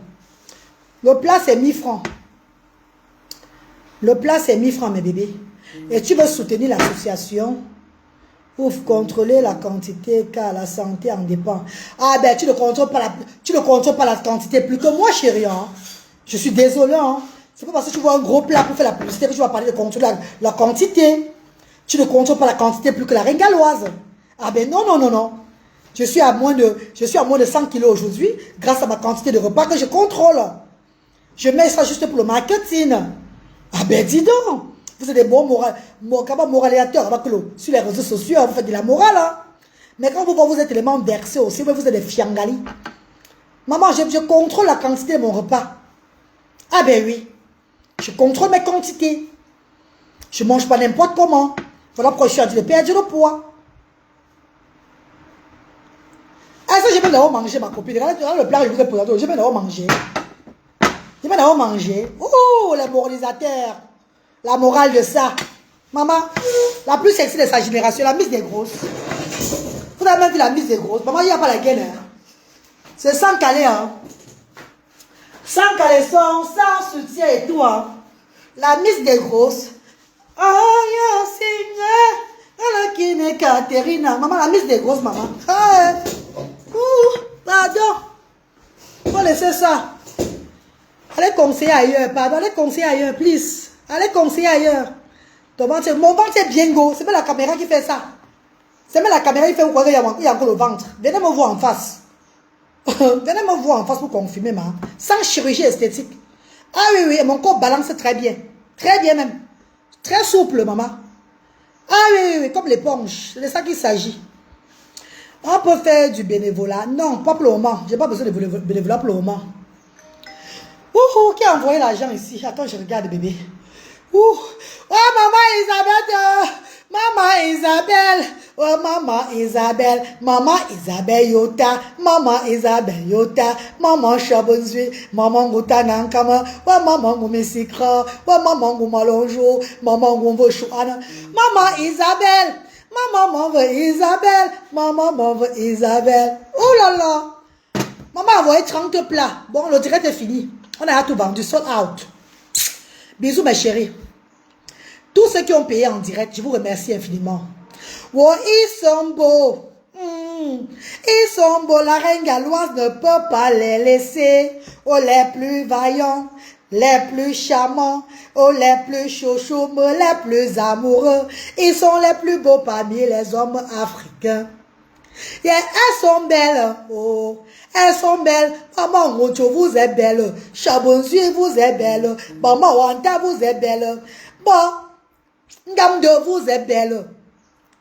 Le plat, c'est 1000 francs. Le plat, c'est 1000 francs, mes bébés. Et tu veux soutenir l'association pour contrôler la quantité, car la santé en dépend. Ah ben, tu ne contrôles pas la quantité plus que moi, chérie. Hein. Je suis désolée. Hein. C'est pas parce que tu vois un gros plat pour faire la publicité que tu vas parler de contrôler la quantité. Tu ne contrôles pas la quantité plus que la reine galloise. Ah ben non, non, non, non. Je suis à moins de 100 kilos aujourd'hui, grâce à ma quantité de repas que je contrôle. Je mets ça juste pour le marketing. Ah ben dis donc. Vous êtes des bons moraléateurs sur les réseaux sociaux, vous faites de la morale. Hein? Mais quand vous êtes tellement versés aussi, vous êtes des fiangali. Maman, je contrôle la quantité de mon repas. Ah ben oui. Je contrôle mes quantités. Je ne mange pas n'importe comment. Voilà pourquoi je suis en train de perdre le poids. Ah ça, je vais d'abord manger, ma copine. Regarde le plat que je vous ai présenté. Je vais d'abord manger. Je vais d'abord manger. Oh, les moralisateurs. La morale de ça. Maman, la plus sexy de sa génération, la mise des grosses. Vous avez même vu la mise des grosses. Maman, il n'y a pas la gaine. Hein. C'est sans caler. Hein. Sans caleçon, sans soutien et tout. Hein. La mise des grosses. Oh, yeah, Caterina. Maman, la mise des grosses, maman. Ah, pardon. Faut laisser ça. Allez conseiller ailleurs. Pardon, allez conseiller ailleurs, please. Allez conseiller ailleurs. Mon ventre c'est bien gros. C'est même la caméra qui fait ça. C'est même la caméra qui fait où il y a encore le ventre. Venez me voir en face. Venez me voir en face pour confirmer, maman. Sans chirurgie esthétique. Ah oui, oui, mon corps balance très bien. Très bien même. Très souple, maman. Ah oui, oui, oui, comme l'éponge. C'est de ça qu'il s'agit. On peut faire du bénévolat. Non, pas pour le moment. Je n'ai pas besoin de bénévolat pour le moment. Qui a envoyé l'argent ici? Attends, je regarde, bébé. Oh, maman Isabelle. Maman Isabelle. Oh, maman Isabelle. Maman Isabelle Yota. Maman Isabelle Yota. Maman Chabonzui. Maman Goutanankama. Oh, maman Goumesikra. Oh, maman Goumalonjo. Maman Goumvochouana. Maman Isabelle. Maman veut Isabelle. Maman veut Isabelle. Oh là là. Maman a envoyé 30 plats. Bon, le direct est fini. On a tout vendu. Sold out. Bisous, mes chéris. Tous ceux qui ont payé en direct, je vous remercie infiniment. Oh, ils sont beaux. Ils sont beaux. La reine galloise ne peut pas les laisser. Oh, les plus vaillants, les plus charmants, oh, les plus chouchoums, les plus amoureux. Ils sont les plus beaux parmi les hommes africains. Yeah, elles sont belles, oh, elles sont belles. Maman Rocho, vous êtes belle. Chabonzui, vous êtes belle. Maman Wanta, vous êtes belle. Bon, Ngamdo, vous êtes belle.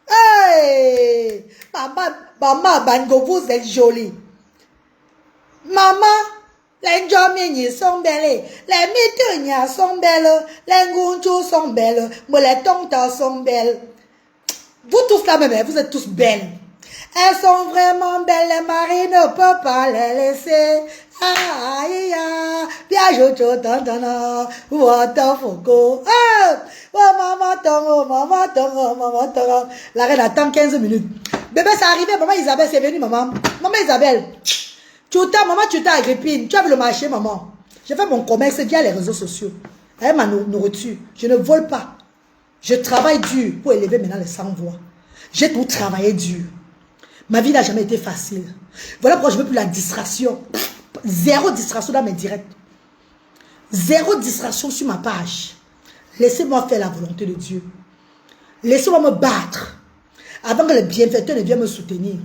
Hey, maman Bango, vous êtes jolie. Maman, les Njomini sont belles. Les Mitunia sont belles. Les Ngunchu sont belles. Mais les Tontas sont belles. Vous tous là même, vous êtes tous belles. Elles sont vraiment belles, les maris ne peuvent pas les laisser. Aïe, aïe, bien jojo, tantana, watafoko. Oh, maman tongo, maman tongo, maman tongo. La reine attend 15 minutes. Bébé, c'est arrivé, maman Isabelle, c'est venu, maman. Maman Isabelle, maman, tu t'as Agrippine, tu as vu le marché, maman. Je fais mon commerce via les réseaux sociaux. Avec ma nourriture, je ne vole pas. Je travaille dur pour élever maintenant les 100 voix. J'ai tout travaillé dur. Ma vie n'a jamais été facile. Voilà pourquoi je ne veux plus la distraction. Zéro distraction dans mes directs. Zéro distraction sur ma page. Laissez-moi faire la volonté de Dieu. Laissez-moi me battre. Avant que les bienfaiteurs ne viennent me soutenir.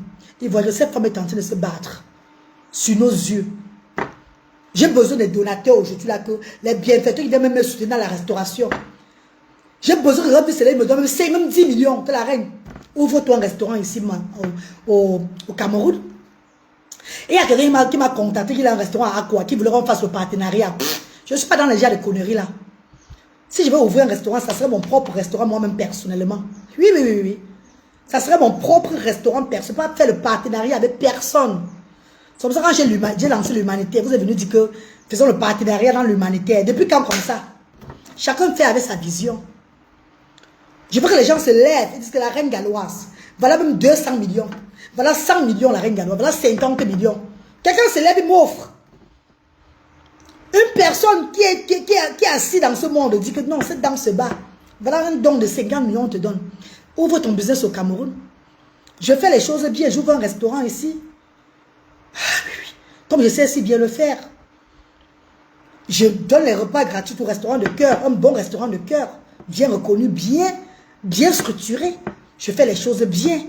Ils voient que cette femme est en train de se battre. Sur nos yeux. J'ai besoin des donateurs aujourd'hui là que les bienfaiteurs qui viennent même me soutenir dans la restauration. J'ai besoin que le Soleil me donne même 10 millions. Que la reine ouvre-toi un restaurant ici au Cameroun. Et il y a quelqu'un qui m'a contacté, qui a un restaurant à Aqua, qui voulait qu'on fasse le partenariat. Je ne suis pas dans les genres de conneries là. Si je veux ouvrir un restaurant, ça serait mon propre restaurant moi-même personnellement. Oui, oui, oui, oui. Ça serait mon propre restaurant personnel. Pas faire le partenariat avec personne. C'est comme ça quand j'ai lancé l'humanité, vous êtes venu dire que faisons le partenariat dans l'humanité. Depuis quand comme ça? Chacun fait avec sa vision. Je veux que les gens se lèvent et disent que la reine galloise, voilà même 200 millions. Voilà 100 millions la reine galloise. Voilà 50 millions. Quelqu'un se lève et m'offre. Une personne qui est assise dans ce monde dit que non, cette dame se bat. Voilà un don de 50 millions, on te donne. Ouvre ton business au Cameroun. Je fais les choses bien. J'ouvre un restaurant ici. Ah oui, oui. Comme je sais si bien le faire. Je donne les repas gratuits au restaurant de cœur. Un bon restaurant de cœur. Bien reconnu, bien structuré. Je fais les choses bien.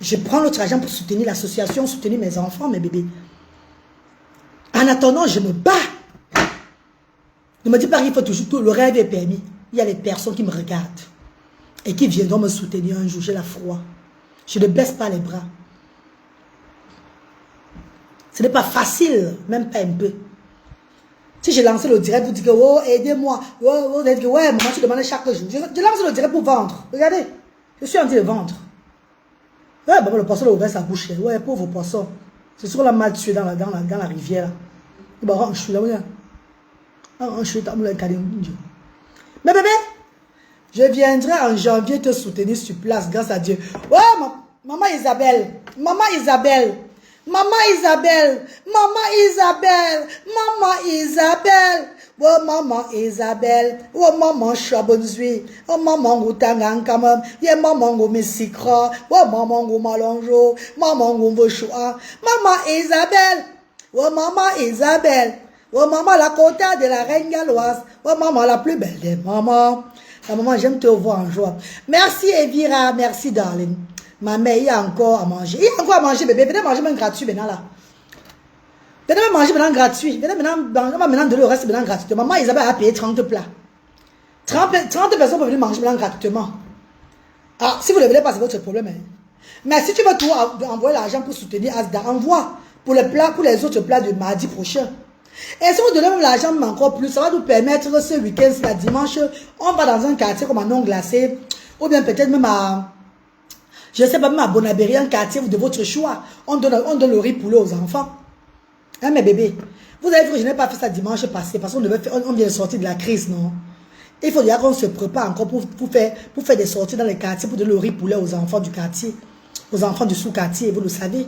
Je prends l'autre argent pour soutenir l'association, soutenir mes enfants, mes bébés. En attendant, je me bats. Ne me dis pas qu'il faut toujours tout. Le rêve est permis. Il y a des personnes qui me regardent et qui viendront me soutenir un jour. J'ai la foi. Je ne baisse pas les bras. Ce n'est pas facile, même pas un peu. Si j'ai lancé le direct, vous dites que, oh, aidez-moi. Oh, vous dites que, ouais, maman, tu demandes chaque jour. Je lance le direct pour vendre. Regardez, je suis en train de vendre. Ouais, bon, le poisson a ouvert sa bouche. Ouais, pauvre poisson. C'est sûr la mal tué dans la rivière. Bon, je suis là, je suis là. Mais bébé, je viendrai en janvier te soutenir sur place, grâce à Dieu. Ouais, maman Isabelle, maman Isabelle, maman Isabelle, maman Isabelle, maman Isabelle. Oh maman Isabelle, oh maman Chabonzui, oh maman Goutangan Kamam, ye maman Gomesikra, oh maman Gomalonjo, maman Gombochoua, maman Isabelle, oh maman Isabelle, oh maman la côté de la reine galloise, oh maman la plus belle des mamans. La maman, j'aime te voir en joie. Merci Evira, merci darling. Ma mère, il y a encore à manger. Il y a encore à manger, bébé. Venez manger même gratuit maintenant là. Venez manger maintenant gratuit. Venez maintenant donner le reste maintenant gratuitement. Maman Isabelle a payé 30 plats. 30 personnes peuvent venir manger maintenant gratuitement. Ah, si vous ne le voulez pas, c'est votre problème. Hein. Mais si tu veux tout envoyer l'argent pour soutenir Asda, envoie pour les autres plats de mardi prochain. Et si vous donnez même l'argent encore plus, ça va nous permettre ce week-end, la dimanche, on va dans un quartier comme à Non Glacé, ou bien peut-être même à, je ne sais pas, même à Bonabéry, un quartier de votre choix. On donne le riz poulet aux enfants. Hein, mes bébés? Vous avez vu que je n'ai pas fait ça dimanche passé, parce qu'on vient de sortir de la crise, non? Il faut déjà qu'on se prépare encore pour faire des sorties dans les quartiers, pour donner le riz poulet aux enfants du quartier, aux enfants du sous-quartier, vous le savez.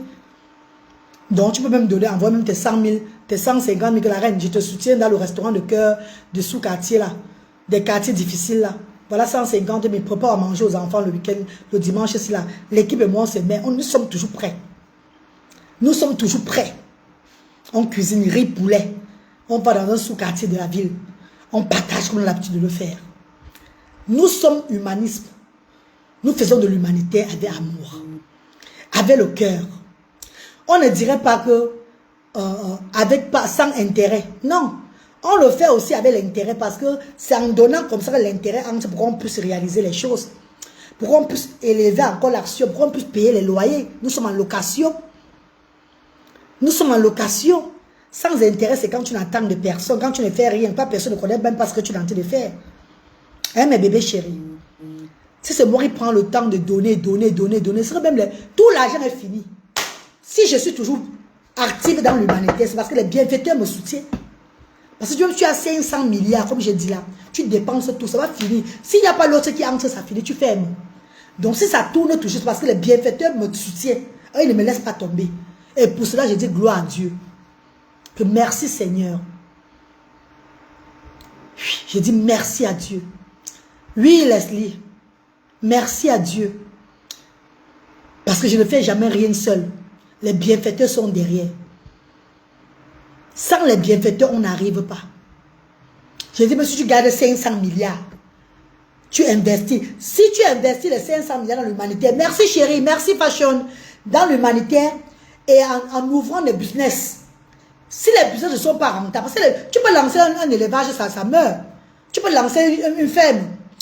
Donc, tu peux même donner, envoyer même tes 100 000, tes 150 000 que la reine. Je te soutiens dans le restaurant de cœur de sous-quartier là. Des quartiers difficiles là. Voilà 150 000. Prépare à manger aux enfants le week-end, le dimanche ici là. L'équipe et moi, on se met. Nous sommes toujours prêts. Nous sommes toujours prêts. On cuisine riz poulet. On va dans un sous-quartier de la ville. On partage comme on a l'habitude de le faire. Nous sommes humanistes. Nous faisons de l'humanité avec amour. Avec le cœur. On ne dirait pas que sans intérêt. Non. On le fait aussi avec l'intérêt parce que c'est en donnant comme ça l'intérêt pour qu'on puisse réaliser les choses. Pour qu'on puisse élever encore l'action, pour qu'on puisse payer les loyers. Nous sommes en location. Nous sommes en location. Sans intérêt, c'est quand tu n'attends de personne, quand tu ne fais rien. Pas personne ne connaît même pas ce que tu es en train de faire. Hein, mes bébés chéris? Si c'est moi qui prends le temps de donner, ce serait même tout l'argent est fini. Si je suis toujours active dans l'humanité, c'est parce que les bienfaiteurs me soutiennent. Parce que tu as 500 milliards, comme je dis là, tu dépenses tout, ça va finir. S'il n'y a pas l'autre qui entre, ça finit, tu fermes. Donc si ça tourne toujours, c'est parce que les bienfaiteurs me soutiennent. Ils ne me laissent pas tomber. Et pour cela, je dis gloire à Dieu. Que merci Seigneur. Je dis merci à Dieu. Oui, Leslie. Merci à Dieu. Parce que je ne fais jamais rien seul. Les bienfaiteurs sont derrière. Sans les bienfaiteurs, on n'arrive pas. Je dis, mais si tu gardes 500 milliards, tu investis. Si tu investis les 500 milliards dans l'humanitaire, merci chérie, merci fashion, dans l'humanitaire et en ouvrant des business. Si les business ne sont pas rentables, parce que tu peux lancer un élevage, ça meurt. Tu peux lancer une ferme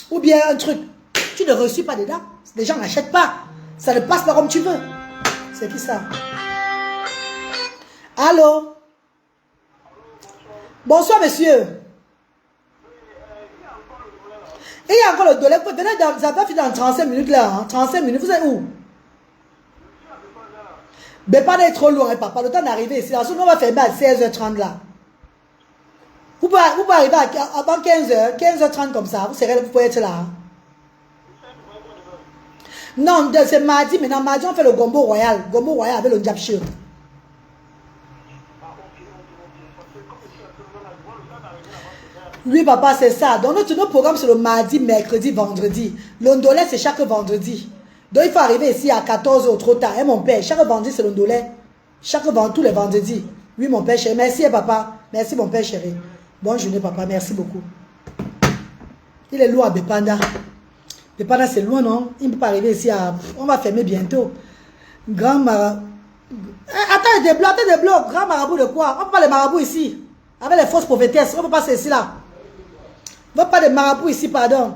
ou bien un truc. Tu ne reçois pas dedans. Les gens n'achètent pas. Ça ne passe pas comme tu veux. C'est qui ça? Allô? Bonsoir, monsieur. Et il y a encore le dollar. Venez, ça va finir dans 35 minutes là. Hein? 35 minutes, vous êtes où? Mais pas d'être trop loin, hein, papa. Le temps d'arriver ici. Ensuite, on va fermer à 16h30 là. Vous pouvez arriver avant 15h, 15h30 comme ça. Vous pouvez être là. Hein? Non, c'est mardi. Maintenant, mardi, on fait le gombo royal. Gombo royal avec le diapchir. Oui, papa, c'est ça. Donc, notre programme, c'est le mardi, mercredi, vendredi. L'ondolais, c'est chaque vendredi. Donc, il faut arriver ici à 14h trop tard. Et mon père, chaque vendredi, c'est l'ondolais. Tous les vendredis. Oui, mon père chéri. Merci, papa. Merci, mon père chéri. Bonne journée, papa. Merci beaucoup. Il est loin à Bepanda. Bepanda, c'est loin, non? Il ne peut pas arriver ici à... On va fermer bientôt. Grand marabout. Attends, des blocs. Grand marabout de quoi? On ne peut pas les marabouts ici. Avec les fausses prophétesses. On ne peut pas passer ici, là. On ne veut pas de marabouts ici, pardon.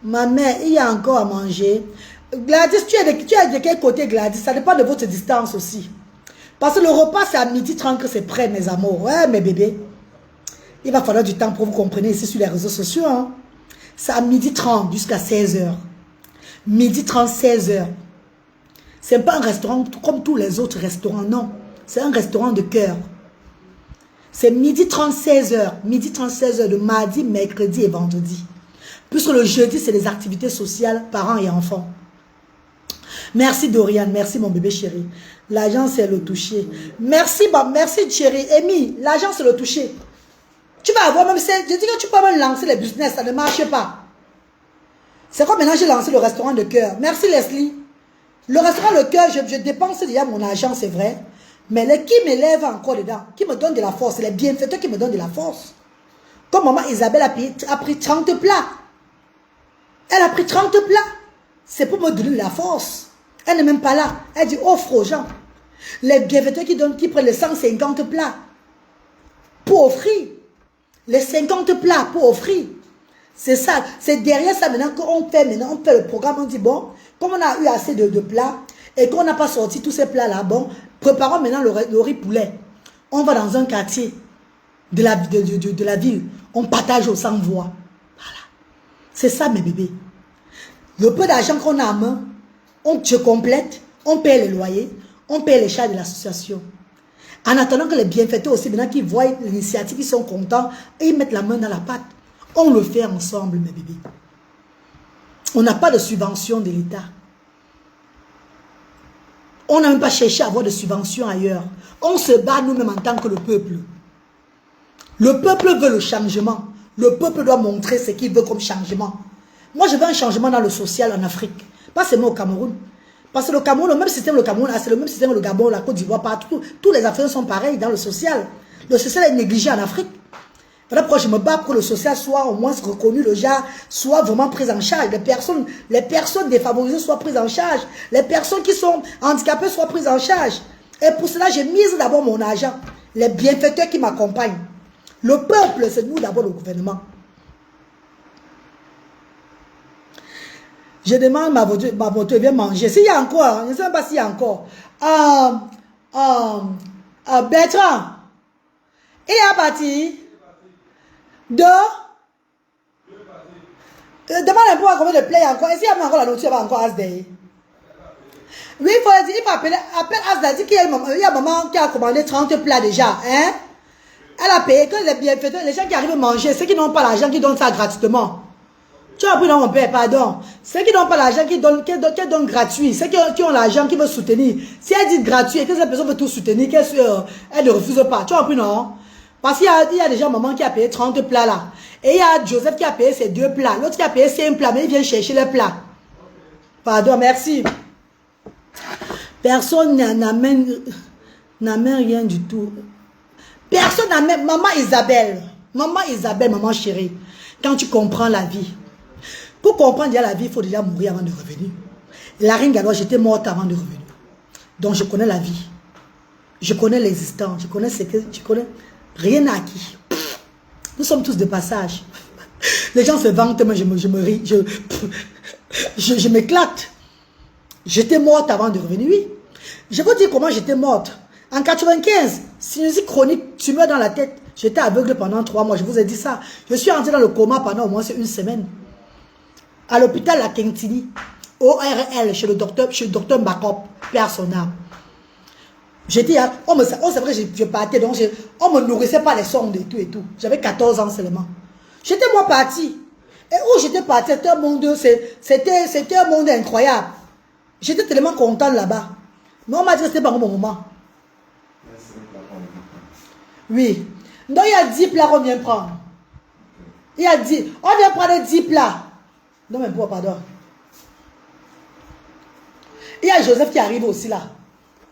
Ma mère, il y a encore à manger. Gladys, tu es de quel côté, Gladys? Ça dépend de votre distance aussi. Parce que le repas, c'est à 12h30 que c'est prêt, mes amours. Ouais, mes bébés. Il va falloir du temps pour vous comprendre ici sur les réseaux sociaux. Hein. C'est à 12h30 jusqu'à 16h. 12h30, 16h. C'est pas un restaurant comme tous les autres restaurants, non. C'est un restaurant de cœur. C'est 12h30, 16h. 12h30, 16h de mardi, mercredi et vendredi. Puisque le jeudi, c'est les activités sociales, parents et enfants. Merci Dorian, merci mon bébé chéri. L'argent, c'est le toucher. Merci, merci chéri. Amy, l'argent, c'est le toucher. Tu vas avoir même... Je dis que tu peux même lancer les business, ça ne marche pas. C'est comme maintenant j'ai lancé le restaurant de cœur. Merci Leslie. Le restaurant de cœur, je dépense déjà mon argent, c'est vrai. Mais qui m'élève encore dedans, qui me donne de la force, c'est les bienfaiteurs qui me donnent de la force. Comme maman Isabelle a pris 30 plats. Elle a pris 30 plats. C'est pour me donner de la force. Elle n'est même pas là. Elle dit offre aux gens. Les bienfaiteurs qui prennent les 150 plats pour offrir. Les 50 plats pour offrir. C'est ça. C'est derrière ça maintenant qu'on fait, on fait le programme. On dit bon, comme on a eu assez de plats et qu'on n'a pas sorti tous ces plats-là, bon, préparons maintenant le riz poulet. On va dans un quartier de la ville. On partage aux sans-voix. Voilà. C'est ça, mes bébés. Le peu d'argent qu'on a en main, on se complète, on paye les loyers, on paye les charges de l'association. En attendant que les bienfaiteurs aussi, maintenant qui voient l'initiative, ils sont contents et ils mettent la main dans la pâte. On le fait ensemble, mes bébés. On n'a pas de subvention de l'État. On n'a même pas cherché à avoir de subvention ailleurs. On se bat nous-mêmes en tant que le peuple. Le peuple veut le changement. Le peuple doit montrer ce qu'il veut comme changement. Moi, je veux un changement dans le social en Afrique. Pas seulement au Cameroun. Parce que le Cameroun, le même système, le Cameroun, c'est le même système, le Gabon, la Côte d'Ivoire, partout. Tous les Africains sont pareils dans le social. Le social est négligé en Afrique. Voilà pourquoi je me bats pour que le social soit au moins reconnu, le genre soit vraiment pris en charge. Les personnes défavorisées soient prises en charge. Les personnes qui sont handicapées soient prises en charge. Et pour cela, j'ai mis d'abord mon argent. Les bienfaiteurs qui m'accompagnent. Le peuple, c'est nous d'abord le gouvernement. Je demande ma voiture vient manger. S'il y a encore, je ne sais même pas s'il y a encore. Bertrand, il est parti. Demande un peu à combien de play encore. Est-ce qu'il y a encore la nourriture, il y a encore Asday? Oui, il faut dire, il faut appeler Asday, dit qu'il y a maman qui a commandé 30 plats déjà. Hein? Elle a payé que les bienfaiteurs, les gens qui arrivent à manger, ceux qui n'ont pas l'argent, qui donnent ça gratuitement. Tu as appris dans mon père, pardon. Ceux qui n'ont pas l'argent, qui donnent gratuit. Ceux qui ont l'argent, qui veulent soutenir. Si elle dit gratuit et que cette personne veut tout soutenir, elle ne refuse pas. Tu as appris, non? Parce qu'il y a déjà maman qui a payé 30 plats là. Et il y a Joseph qui a payé ses 2 plats. L'autre qui a payé 5 plats, mais il vient chercher les plats. Pardon, merci. Personne n'amène rien du tout. Personne n'amène. Maman Isabelle, maman chérie, quand tu comprends la vie, pour comprendre la vie, il faut déjà mourir avant de revenir. La reine Galois, j'étais morte avant de revenir. Donc je connais la vie. Je connais l'existence. Je connais ce que... Je connais... Rien n'a acquis. Nous sommes tous de passage. Les gens se vantent, mais je me ris. Je m'éclate. J'étais morte avant de revenir, oui. Je vous dis comment j'étais morte. En 95, sinusite chronique, tumeur dans la tête. J'étais aveugle pendant 3 mois, je vous ai dit ça. Je suis entré dans le coma pendant au moins 1 semaine. À l'hôpital La Quintini, ORL, chez le docteur Mbakop, personnel. J'étais, on savait que je partais, donc on ne me nourrissait pas les sondes et tout et tout. J'avais 14 ans seulement. J'étais moi parti. Et où j'étais parti, c'était un monde incroyable. J'étais tellement content là-bas. Mais on m'a dit que c'était pas un bon moment. Oui. Donc il y a 10 plats qu'on vient prendre. Il y a 10. On vient prendre 10 plats. Non mais pourquoi, pardon. Il y a Joseph qui arrive aussi là.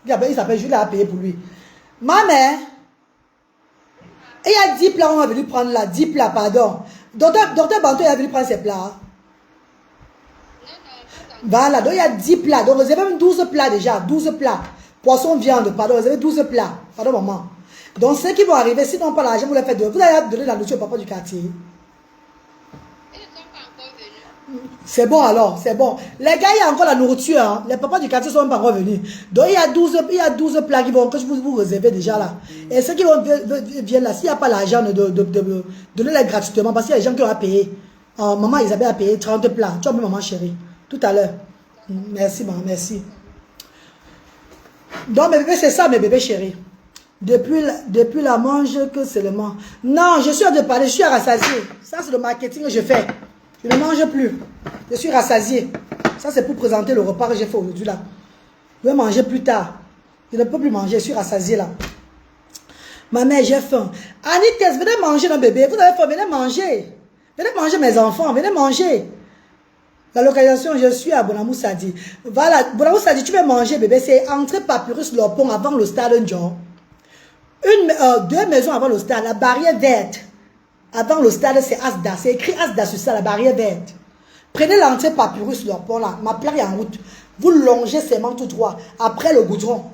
Il s'appelle Jules, a payé pour lui. Ma mère, il y a 10 plats, on a venu prendre là. 10 plats, pardon. Docteur Banto, il a venu prendre ses plats. Voilà, donc il y a 10 plats. Donc vous avez même 12 plats déjà. 12 plats. Poisson, viande, pardon. Vous avez 12 plats. Pardon, maman. Donc ceux qui vont arriver, s'ils n'ont pas l'argent, vous les faites de. Vous allez donner la nourriture au papa du quartier. C'est bon alors, c'est bon. Les gars, il y a encore la nourriture. Hein. Les papas du quartier sont même pas encore venus. Donc il y a 12 plats qui vont, que je vous réserver déjà là. Et ceux qui vont viennent là, s'il n'y a pas l'argent de donner-les gratuitement, parce qu'il y a des gens qui ont à payer. Maman Isabelle a payé 30 plats. Tu as vu maman chérie, tout à l'heure. Merci maman, merci. Donc mes bébés, c'est ça mes bébés chéris. Depuis la mange que seulement. Non, je suis en train de parler, je suis rassasié. Ça c'est le marketing que je fais. Je ne mange plus. Je suis rassasié. Ça, c'est pour présenter le repas que j'ai fait aujourd'hui là. Je vais manger plus tard. Je ne peux plus manger. Je suis rassasié là. Ma mère, j'ai faim. Annie, venez manger nos bébés. Vous avez faim, venez manger. Venez manger mes enfants. Venez manger. La localisation, je suis à Bonamou Sadi. Voilà, Bonamou Sadi, tu veux manger bébé. C'est entrée Papyrus Lopon avant le stade John. 2 maisons avant le stade. La barrière verte. Avant le stade, c'est Asda. C'est écrit Asda sur ça, la barrière verte. Prenez l'entrée Papyrus, leur pont là. Ma plaque est en route. Vous longez seulement tout droit. Après le goudron.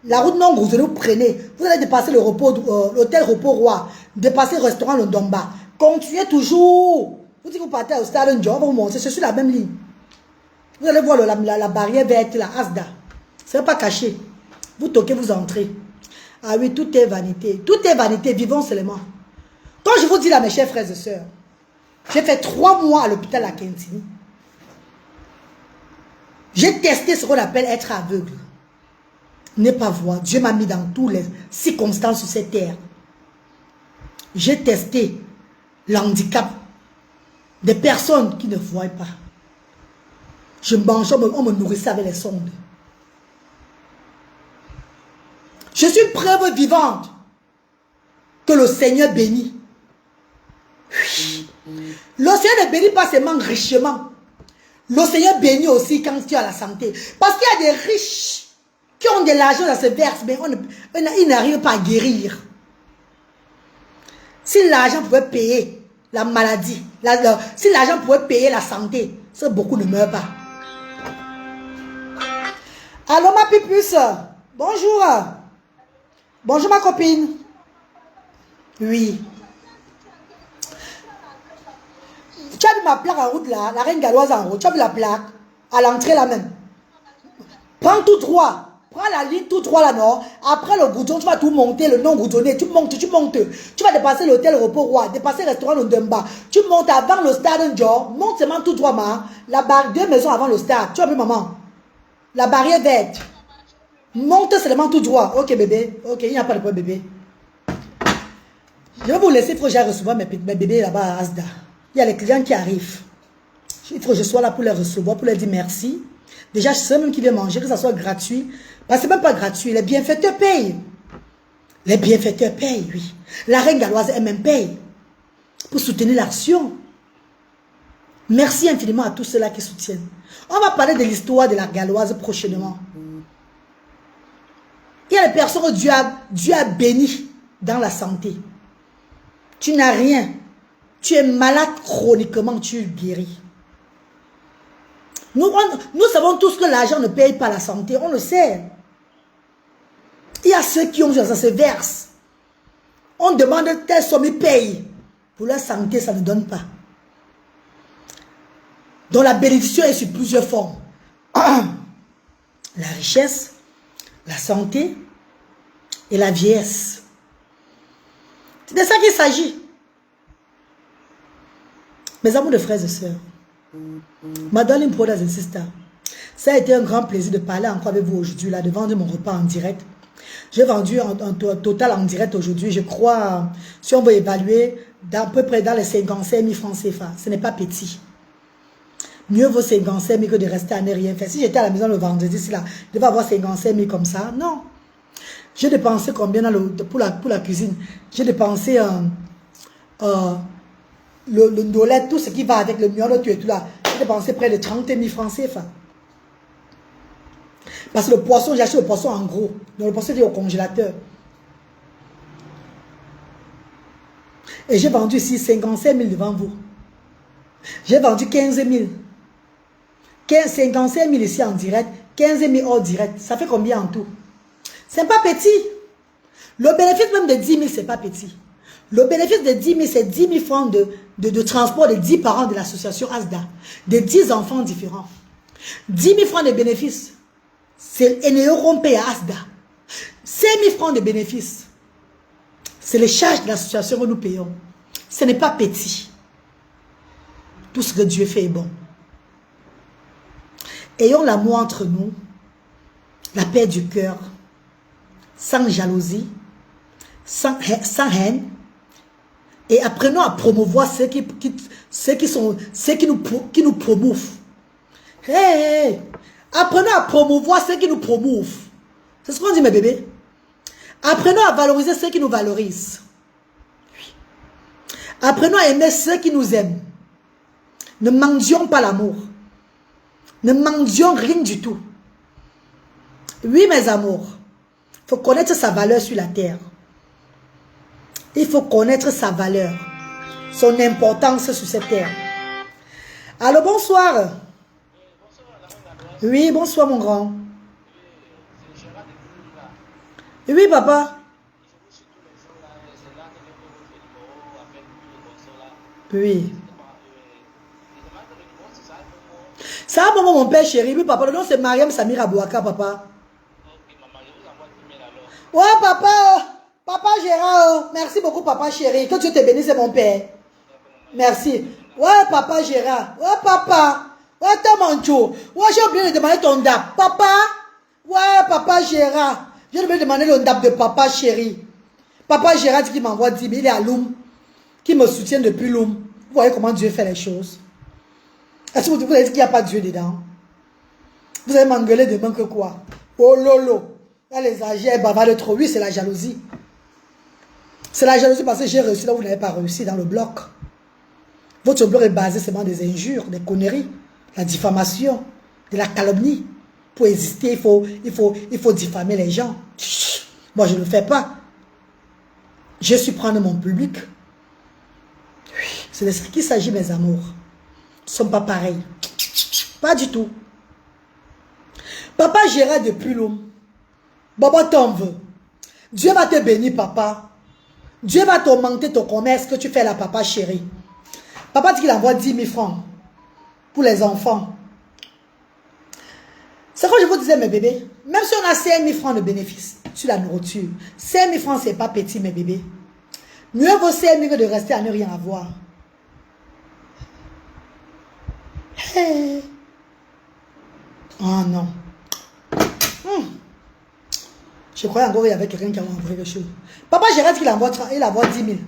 La route non goudronnée, vous prenez. Vous allez dépasser le repos, l'hôtel Repos Roi. Dépasser le restaurant Le Domba. Continuez toujours. Vous dites que vous partez au stade John, vous montez. C'est sur la même ligne. Vous allez voir la barrière verte, la Asda. Ce n'est pas caché. Vous toquez, vous entrez. Ah oui, tout est vanité. Tout est vanité. Vivons seulement. Quand je vous dis là, mes chers frères et sœurs, j'ai fait 3 mois à l'hôpital à Kentini. J'ai testé ce qu'on appelle être aveugle. Ne pas voir. Dieu m'a mis dans toutes les circonstances sur cette terre. J'ai testé l'handicap des personnes qui ne voient pas. Je mangeais, on me nourrissait avec les sondes. Je suis une preuve vivante que le Seigneur bénit. Oui. Le Seigneur ne bénit pas seulement richement. Le Seigneur bénit aussi quand tu as la santé. Parce qu'il y a des riches qui ont de l'argent dans ce verse, mais ils n'arrivent pas à guérir. Si l'argent pouvait payer la maladie, si l'argent pouvait payer la santé, ça beaucoup ne meurent pas. Allô ma pipus, bonjour. Bonjour ma copine. Oui. Tu as vu ma plaque en route là, la reine galloise en route, tu as vu la plaque à l'entrée là même. Prends tout droit, prends la ligne tout droit là non. Après le goudron, tu vas tout monter, le non goudronné, tu montes. Tu vas dépasser l'hôtel Repos Roi, dépasser le restaurant Le Demba. Tu montes avant le stade Dior, monte seulement tout droit, ma. La barre, 2 maisons avant le stade, tu as vu maman. La barrière verte. Monte seulement tout droit. Ok bébé, ok, il n'y a pas de problème bébé. Je vais vous laisser, il faut que j'aille recevoir mes bébés là-bas à Asda. Il y a les clients qui arrivent. Il faut que je sois là pour les recevoir, pour leur dire merci. Déjà, je sais même qui vient manger, que ça soit gratuit. Parce que ce n'est même pas gratuit. Les bienfaiteurs payent. Les bienfaiteurs payent, oui. La reine galloise elle-même paye. Pour soutenir l'action. Merci infiniment à tous ceux-là qui soutiennent. On va parler de l'histoire de la galloise prochainement. Il y a des personnes que Dieu a béni dans la santé. Tu n'as rien. Tu es malade chroniquement, tu es guéri. Nous savons tous que l'argent ne paye pas la santé, on le sait. Il y a ceux qui ont ça se verse. On demande telle somme, ils payent. Pour leur santé, ça ne donne pas. Donc la bénédiction est sur plusieurs formes. La richesse, la santé et la vieillesse. C'est de ça qu'il s'agit. Mes amours de frères et sœurs, my darling brothers and sisters, ça a été un grand plaisir de parler encore avec vous aujourd'hui, là, de vendre mon repas en direct. J'ai vendu un total en direct aujourd'hui, je crois, si on veut évaluer, à peu près dans les 55 000 francs CFA. Ce n'est pas petit. Mieux vaut 55 000 que de rester à ne rien faire. Si j'étais à la maison le vendredi, je devais avoir 55 000 comme ça. Non. J'ai dépensé combien pour la cuisine? J'ai dépensé le nolette, tout ce qui va avec le mion, tout et tout là. J'ai dépensé près de 30 000 francs CFA. Parce que le poisson, j'ai acheté le poisson en gros. Donc le poisson est au congélateur. Et j'ai vendu ici 55 000 devant vous. J'ai vendu 15 000. 55 000 ici en direct, 15 000 hors direct. Ça fait combien en tout? C'est pas petit. Le bénéfice même de 10 000, c'est pas petit. Le bénéfice de 10 000, c'est 10 000 francs de transport de 10 parents de l'association ASDA, de 10 enfants différents. 10 000 francs de bénéfices, c'est Eneo Rompé à ASDA. 5 000 francs de bénéfices, c'est les charges de l'association que nous payons. Ce n'est pas petit. Tout ce que Dieu fait est bon. Ayons l'amour entre nous, la paix du cœur, sans jalousie, sans haine, et apprenons à promouvoir ceux qui nous promouvent. Hey, apprenons à promouvoir ceux qui nous promouvent. C'est ce qu'on dit, mes bébés. Apprenons à valoriser ceux qui nous valorisent. Apprenons à aimer ceux qui nous aiment. Ne mendions pas l'amour. Ne mendions rien du tout. Oui, mes amours. Il faut connaître sa valeur sur la terre. Il faut connaître sa valeur. Son importance sur cette terre. Allô, bonsoir. Oui, bonsoir, mon grand. Oui, papa. Oui. Ça va, maman, mon père chéri. Oui, papa. Le nom, c'est Mariam Samira Bouaka, papa. Ouais, papa. Papa Gérard. Merci beaucoup, papa chéri. Que Dieu te bénisse, mon père. Merci. Ouais, papa Gérard. Ouais, papa. Ouais, t'es mon chou. Ouais, j'ai oublié de demander ton DAP. Papa. Ouais, papa Gérard. J'ai oublié de demander le DAP de papa chéri. Papa Gérard dit qu'il m'envoie 10 000. Il est à Loum. Qui me soutient depuis Loum. Vous voyez comment Dieu fait les choses. Est-ce que vous avez dit qu'il n'y a pas Dieu dedans? Vous allez m'engueuler demain que quoi? Oh lolo. Là, les âgés bavardent trop. Oui, c'est la jalousie. C'est la jalousie parce que j'ai réussi là où vous n'avez pas réussi dans le bloc. Votre bloc est basé seulement des injures, des conneries, la diffamation, de la calomnie. Pour exister, il faut diffamer les gens. Chut. Moi, je ne le fais pas. Je suis prendre mon public. Oui, c'est de ça qu'il s'agit, mes amours. Nous ne sommes pas pareils. Pas du tout. Papa Gérard depuis l'homme. Baba t'en veut. Dieu va te bénir, papa. Dieu va t'augmenter ton commerce que tu fais là, papa chéri. Papa dit qu'il envoie 10 000 francs pour les enfants. C'est quand je vous disais, mes bébés, même si on a 5 000 francs de bénéfices sur la nourriture, 5 000 francs, ce n'est pas petit, mes bébés. Mieux vaut 5 000 que de rester à ne rien avoir. Hey. Oh non. Je croyais encore qu'il y avait quelqu'un qui avait envoyé quelque chose. Papa Gérard dit qu'il envoie 10 000.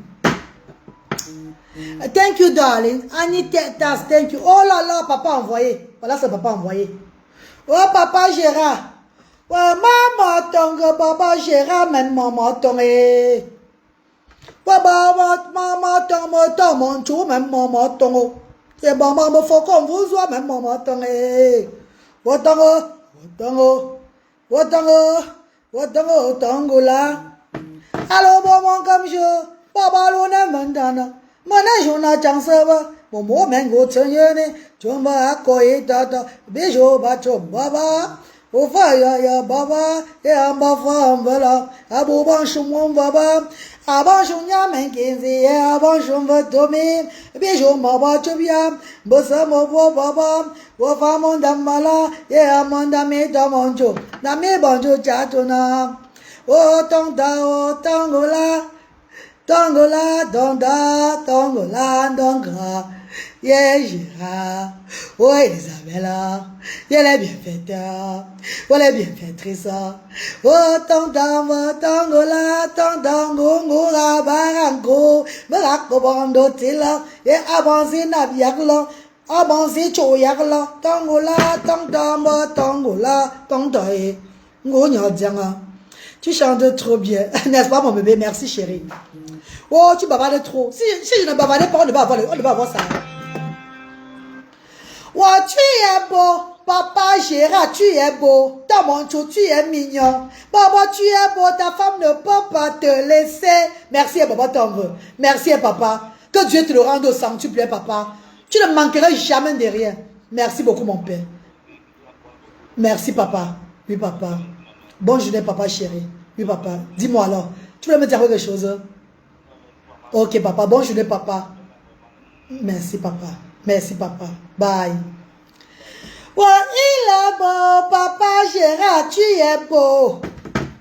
Thank you, darling. Anita, thank you. Oh là là, papa a envoyé. Voilà ce papa a envoyé. Oh, papa Gérard. Oh, maman, tongue, papa Gérard, même maman, tongue. Maman, tongue, mon chou, même maman, tongue. Et maman, me faut qu'on vous soit, même maman, tongue. Wotango là. Alors, maman, comme je. Papa, l'on est maintenant. Manajona chansaba, momo mengo tsanyene, chomba akoye tata, bejo bacho baba, ofaya ya baba, e amba fambala, aboban shumon baba, aban shunya mengenzi, e aban shumva tomi, bejo maba chobia, bosa mobo baba, wofa mondamala, e amanda me tamoncho, na me banjo chatona, o tangola. Tongola, donda, tongola, donga, Gérard, ouais Isabella, elle est bien faite, elle est bien faitrice, oh tongola, tongola, barango, barako bando tila, et avancé nabiakla, avancé choyakla, tongola, tongola, tongola, ngonya. Tu chantes trop bien, n'est-ce pas mon bébé? Merci chérie. Oh, tu bavardes trop. Si je ne bavardais pas, on ne va avoir ça. Oh, tu es beau. Papa Gérard, tu es beau. Ta montre, tu es mignon. Papa, tu es beau. Ta femme ne peut pas te laisser. Merci, papa, t'en veux. Merci, papa. Que Dieu te le rende au centuple, papa. Tu ne manqueras jamais de rien. Merci beaucoup, mon père. Merci, papa. Oui, papa. Bonne journée, papa chéri. Oui, papa. Dis-moi alors. Tu voulais me dire quelque chose? Ok, papa. Bonne journée, papa. Merci, papa. Merci, papa. Bye. Oh, il est beau, papa Gérard, tu es beau.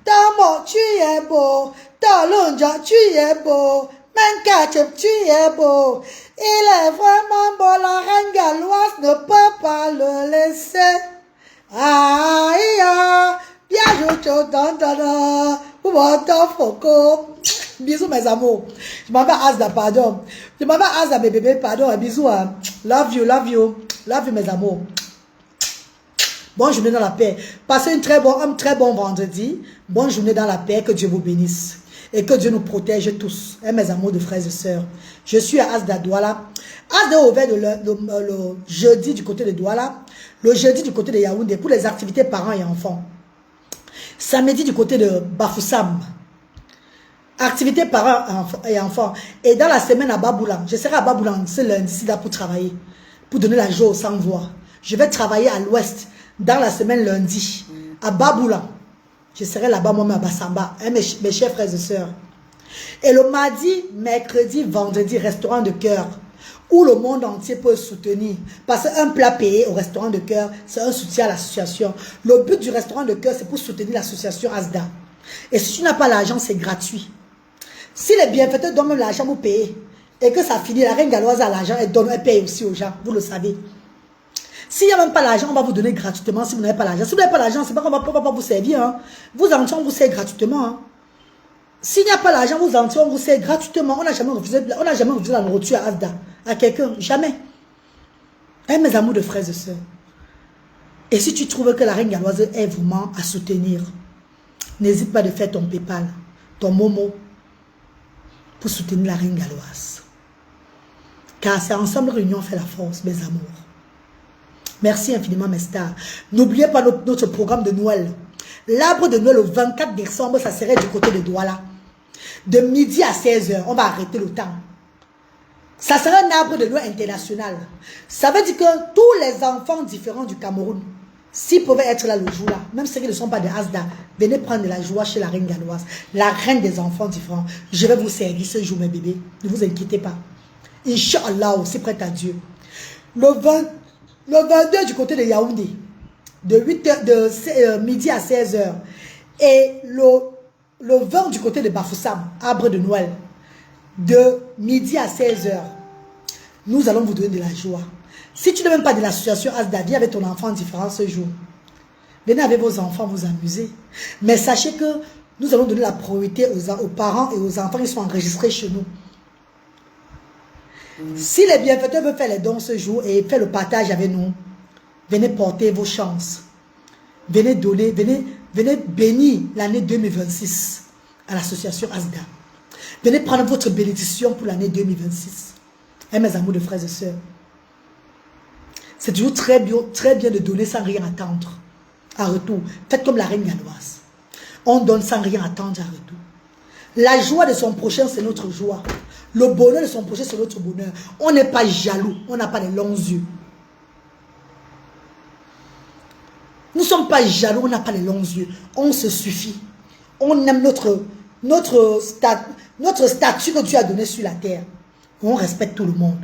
Tamo, tu es beau. Talonja, tu es beau. Mankache, tu es beau. Il est vraiment beau, la reine galloise ne peut pas le laisser. Aïe, bien joué, dans Ouata Foko. Bisous mes amours. Je m'appelle Asda, pardon. Je m'appelle Asda, mes bébés, pardon. Bisous. Hein. Love you, love you. Love you, mes amours. Bonne journée dans la paix. Passez un très bon vendredi. Bonne journée dans la paix. Que Dieu vous bénisse. Et que Dieu nous protège tous. Et mes amours de frères et sœurs. Je suis à Asda Douala. Asda est ouvert le jeudi du côté de Douala. Le jeudi du côté de Yaoundé pour les activités parents et enfants. Samedi du côté de Bafoussam. Activités parents et enfants. Et dans la semaine à Baboulan. Je serai à Baboulan ce lundi là pour travailler. Pour donner la joie aux sans voix. Je vais travailler à l'ouest. Dans la semaine lundi. À Baboulan. Je serai là-bas moi-même à Bassamba. Hein, mes chers frères et sœurs. Et le mardi, mercredi, vendredi, restaurant de cœur. Où le monde entier peut soutenir. Parce qu'un plat payé au restaurant de cœur, c'est un soutien à l'association. Le but du restaurant de cœur, c'est pour soutenir l'association Asda. Et si tu n'as pas l'argent, c'est gratuit. Si les bienfaiteurs donnent même l'argent pour payer, et que ça finit, la reine galloise a l'argent, elle paye aussi aux gens. Vous le savez. S'il n'y a même pas l'argent, on va vous donner gratuitement si vous n'avez pas l'argent. Si vous n'avez pas l'argent, c'est pas qu'on va pas vous servir. Hein. Vous entrez, on vous sert gratuitement. Hein. S'il n'y a pas l'argent, vous entrez, on vous sert gratuitement. On n'a jamais refusé la nourriture à Asda. À quelqu'un. Jamais. Hein, mes amours de frères et sœurs. Et si tu trouves que la reine galloise est vraiment à soutenir, n'hésite pas de faire ton PayPal, ton Momo, pour soutenir la reine galloise. Car c'est ensemble réunion fait la force, mes amours. Merci infiniment, mes stars. N'oubliez pas notre programme de Noël. L'arbre de Noël, le 24 décembre, ça serait du côté de Douala. De midi à 16h, on va arrêter le temps. Ça sera un arbre de Noël international. Ça veut dire que tous les enfants différents du Cameroun, s'ils pouvaient être là le jour-là, même ceux qui ne sont pas de Asda, venez prendre de la joie chez la reine galloise, la reine des enfants différents. Je vais vous servir ce jour, mes bébés. Ne vous inquiétez pas. Inch'Allah, aussi prête à Dieu. Le 22 du côté de Yaoundé, de midi à 16h. Et le 20 du côté de Bafoussam, arbre de Noël, de midi à 16h. Nous allons vous donner de la joie. Si tu n'es même pas de l'association Asda, viens avec ton enfant différent ce jour. Venez avec vos enfants vous amuser. Mais sachez que nous allons donner la priorité aux parents et aux enfants qui sont enregistrés chez nous. Si les bienfaiteurs veulent faire les dons ce jour et faire le partage avec nous, venez porter vos chances. Venez donner, venez bénir l'année 2026 à l'association Asda. Venez prendre votre bénédiction pour l'année 2026. Et mes amours de frères et sœurs. C'est toujours très bien de donner sans rien attendre. À retour. Faites comme la reine galloise. On donne sans rien attendre à retour. La joie de son prochain, c'est notre joie. Le bonheur de son prochain, c'est notre bonheur. On n'est pas jaloux. On n'a pas de longs yeux. Nous ne sommes pas jaloux. On n'a pas de longs yeux. On se suffit. On aime notre statut que Dieu a donné sur la terre. On respecte tout le monde.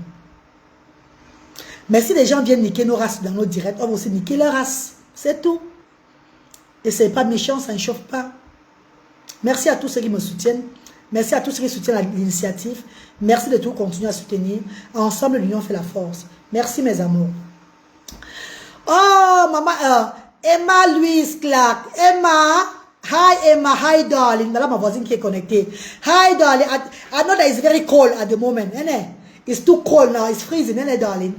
Mais si les gens viennent niquer nos races dans nos directs, on va aussi niquer leur race. C'est tout. Et ce n'est pas méchant, ça ne chauffe pas. Merci à tous ceux qui me soutiennent. Merci à tous ceux qui soutiennent l'initiative. Merci de tout continuer à soutenir. Ensemble, l'union fait la force. Merci mes amours. Oh, maman, Emma Louise Clark. Emma, hi Emma, hi darling. Voilà ma voisine qui est connectée. Hi darling. I know that it's very cold at the moment. It's too cold now. It's freezing, darling.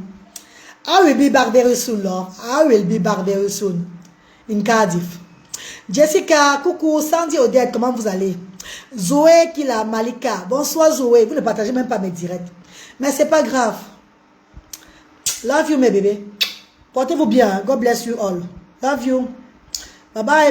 I will be back very soon, love. I will be back very soon. In Cardiff. Jessica, coucou. Sandy Odette, comment vous allez? Zoé Kila Malika. Bonsoir Zoé. Vous ne partagez même pas mes directs. Mais c'est pas grave. Love you, mes bébés. Portez-vous bien. God bless you all. Love you. Bye bye.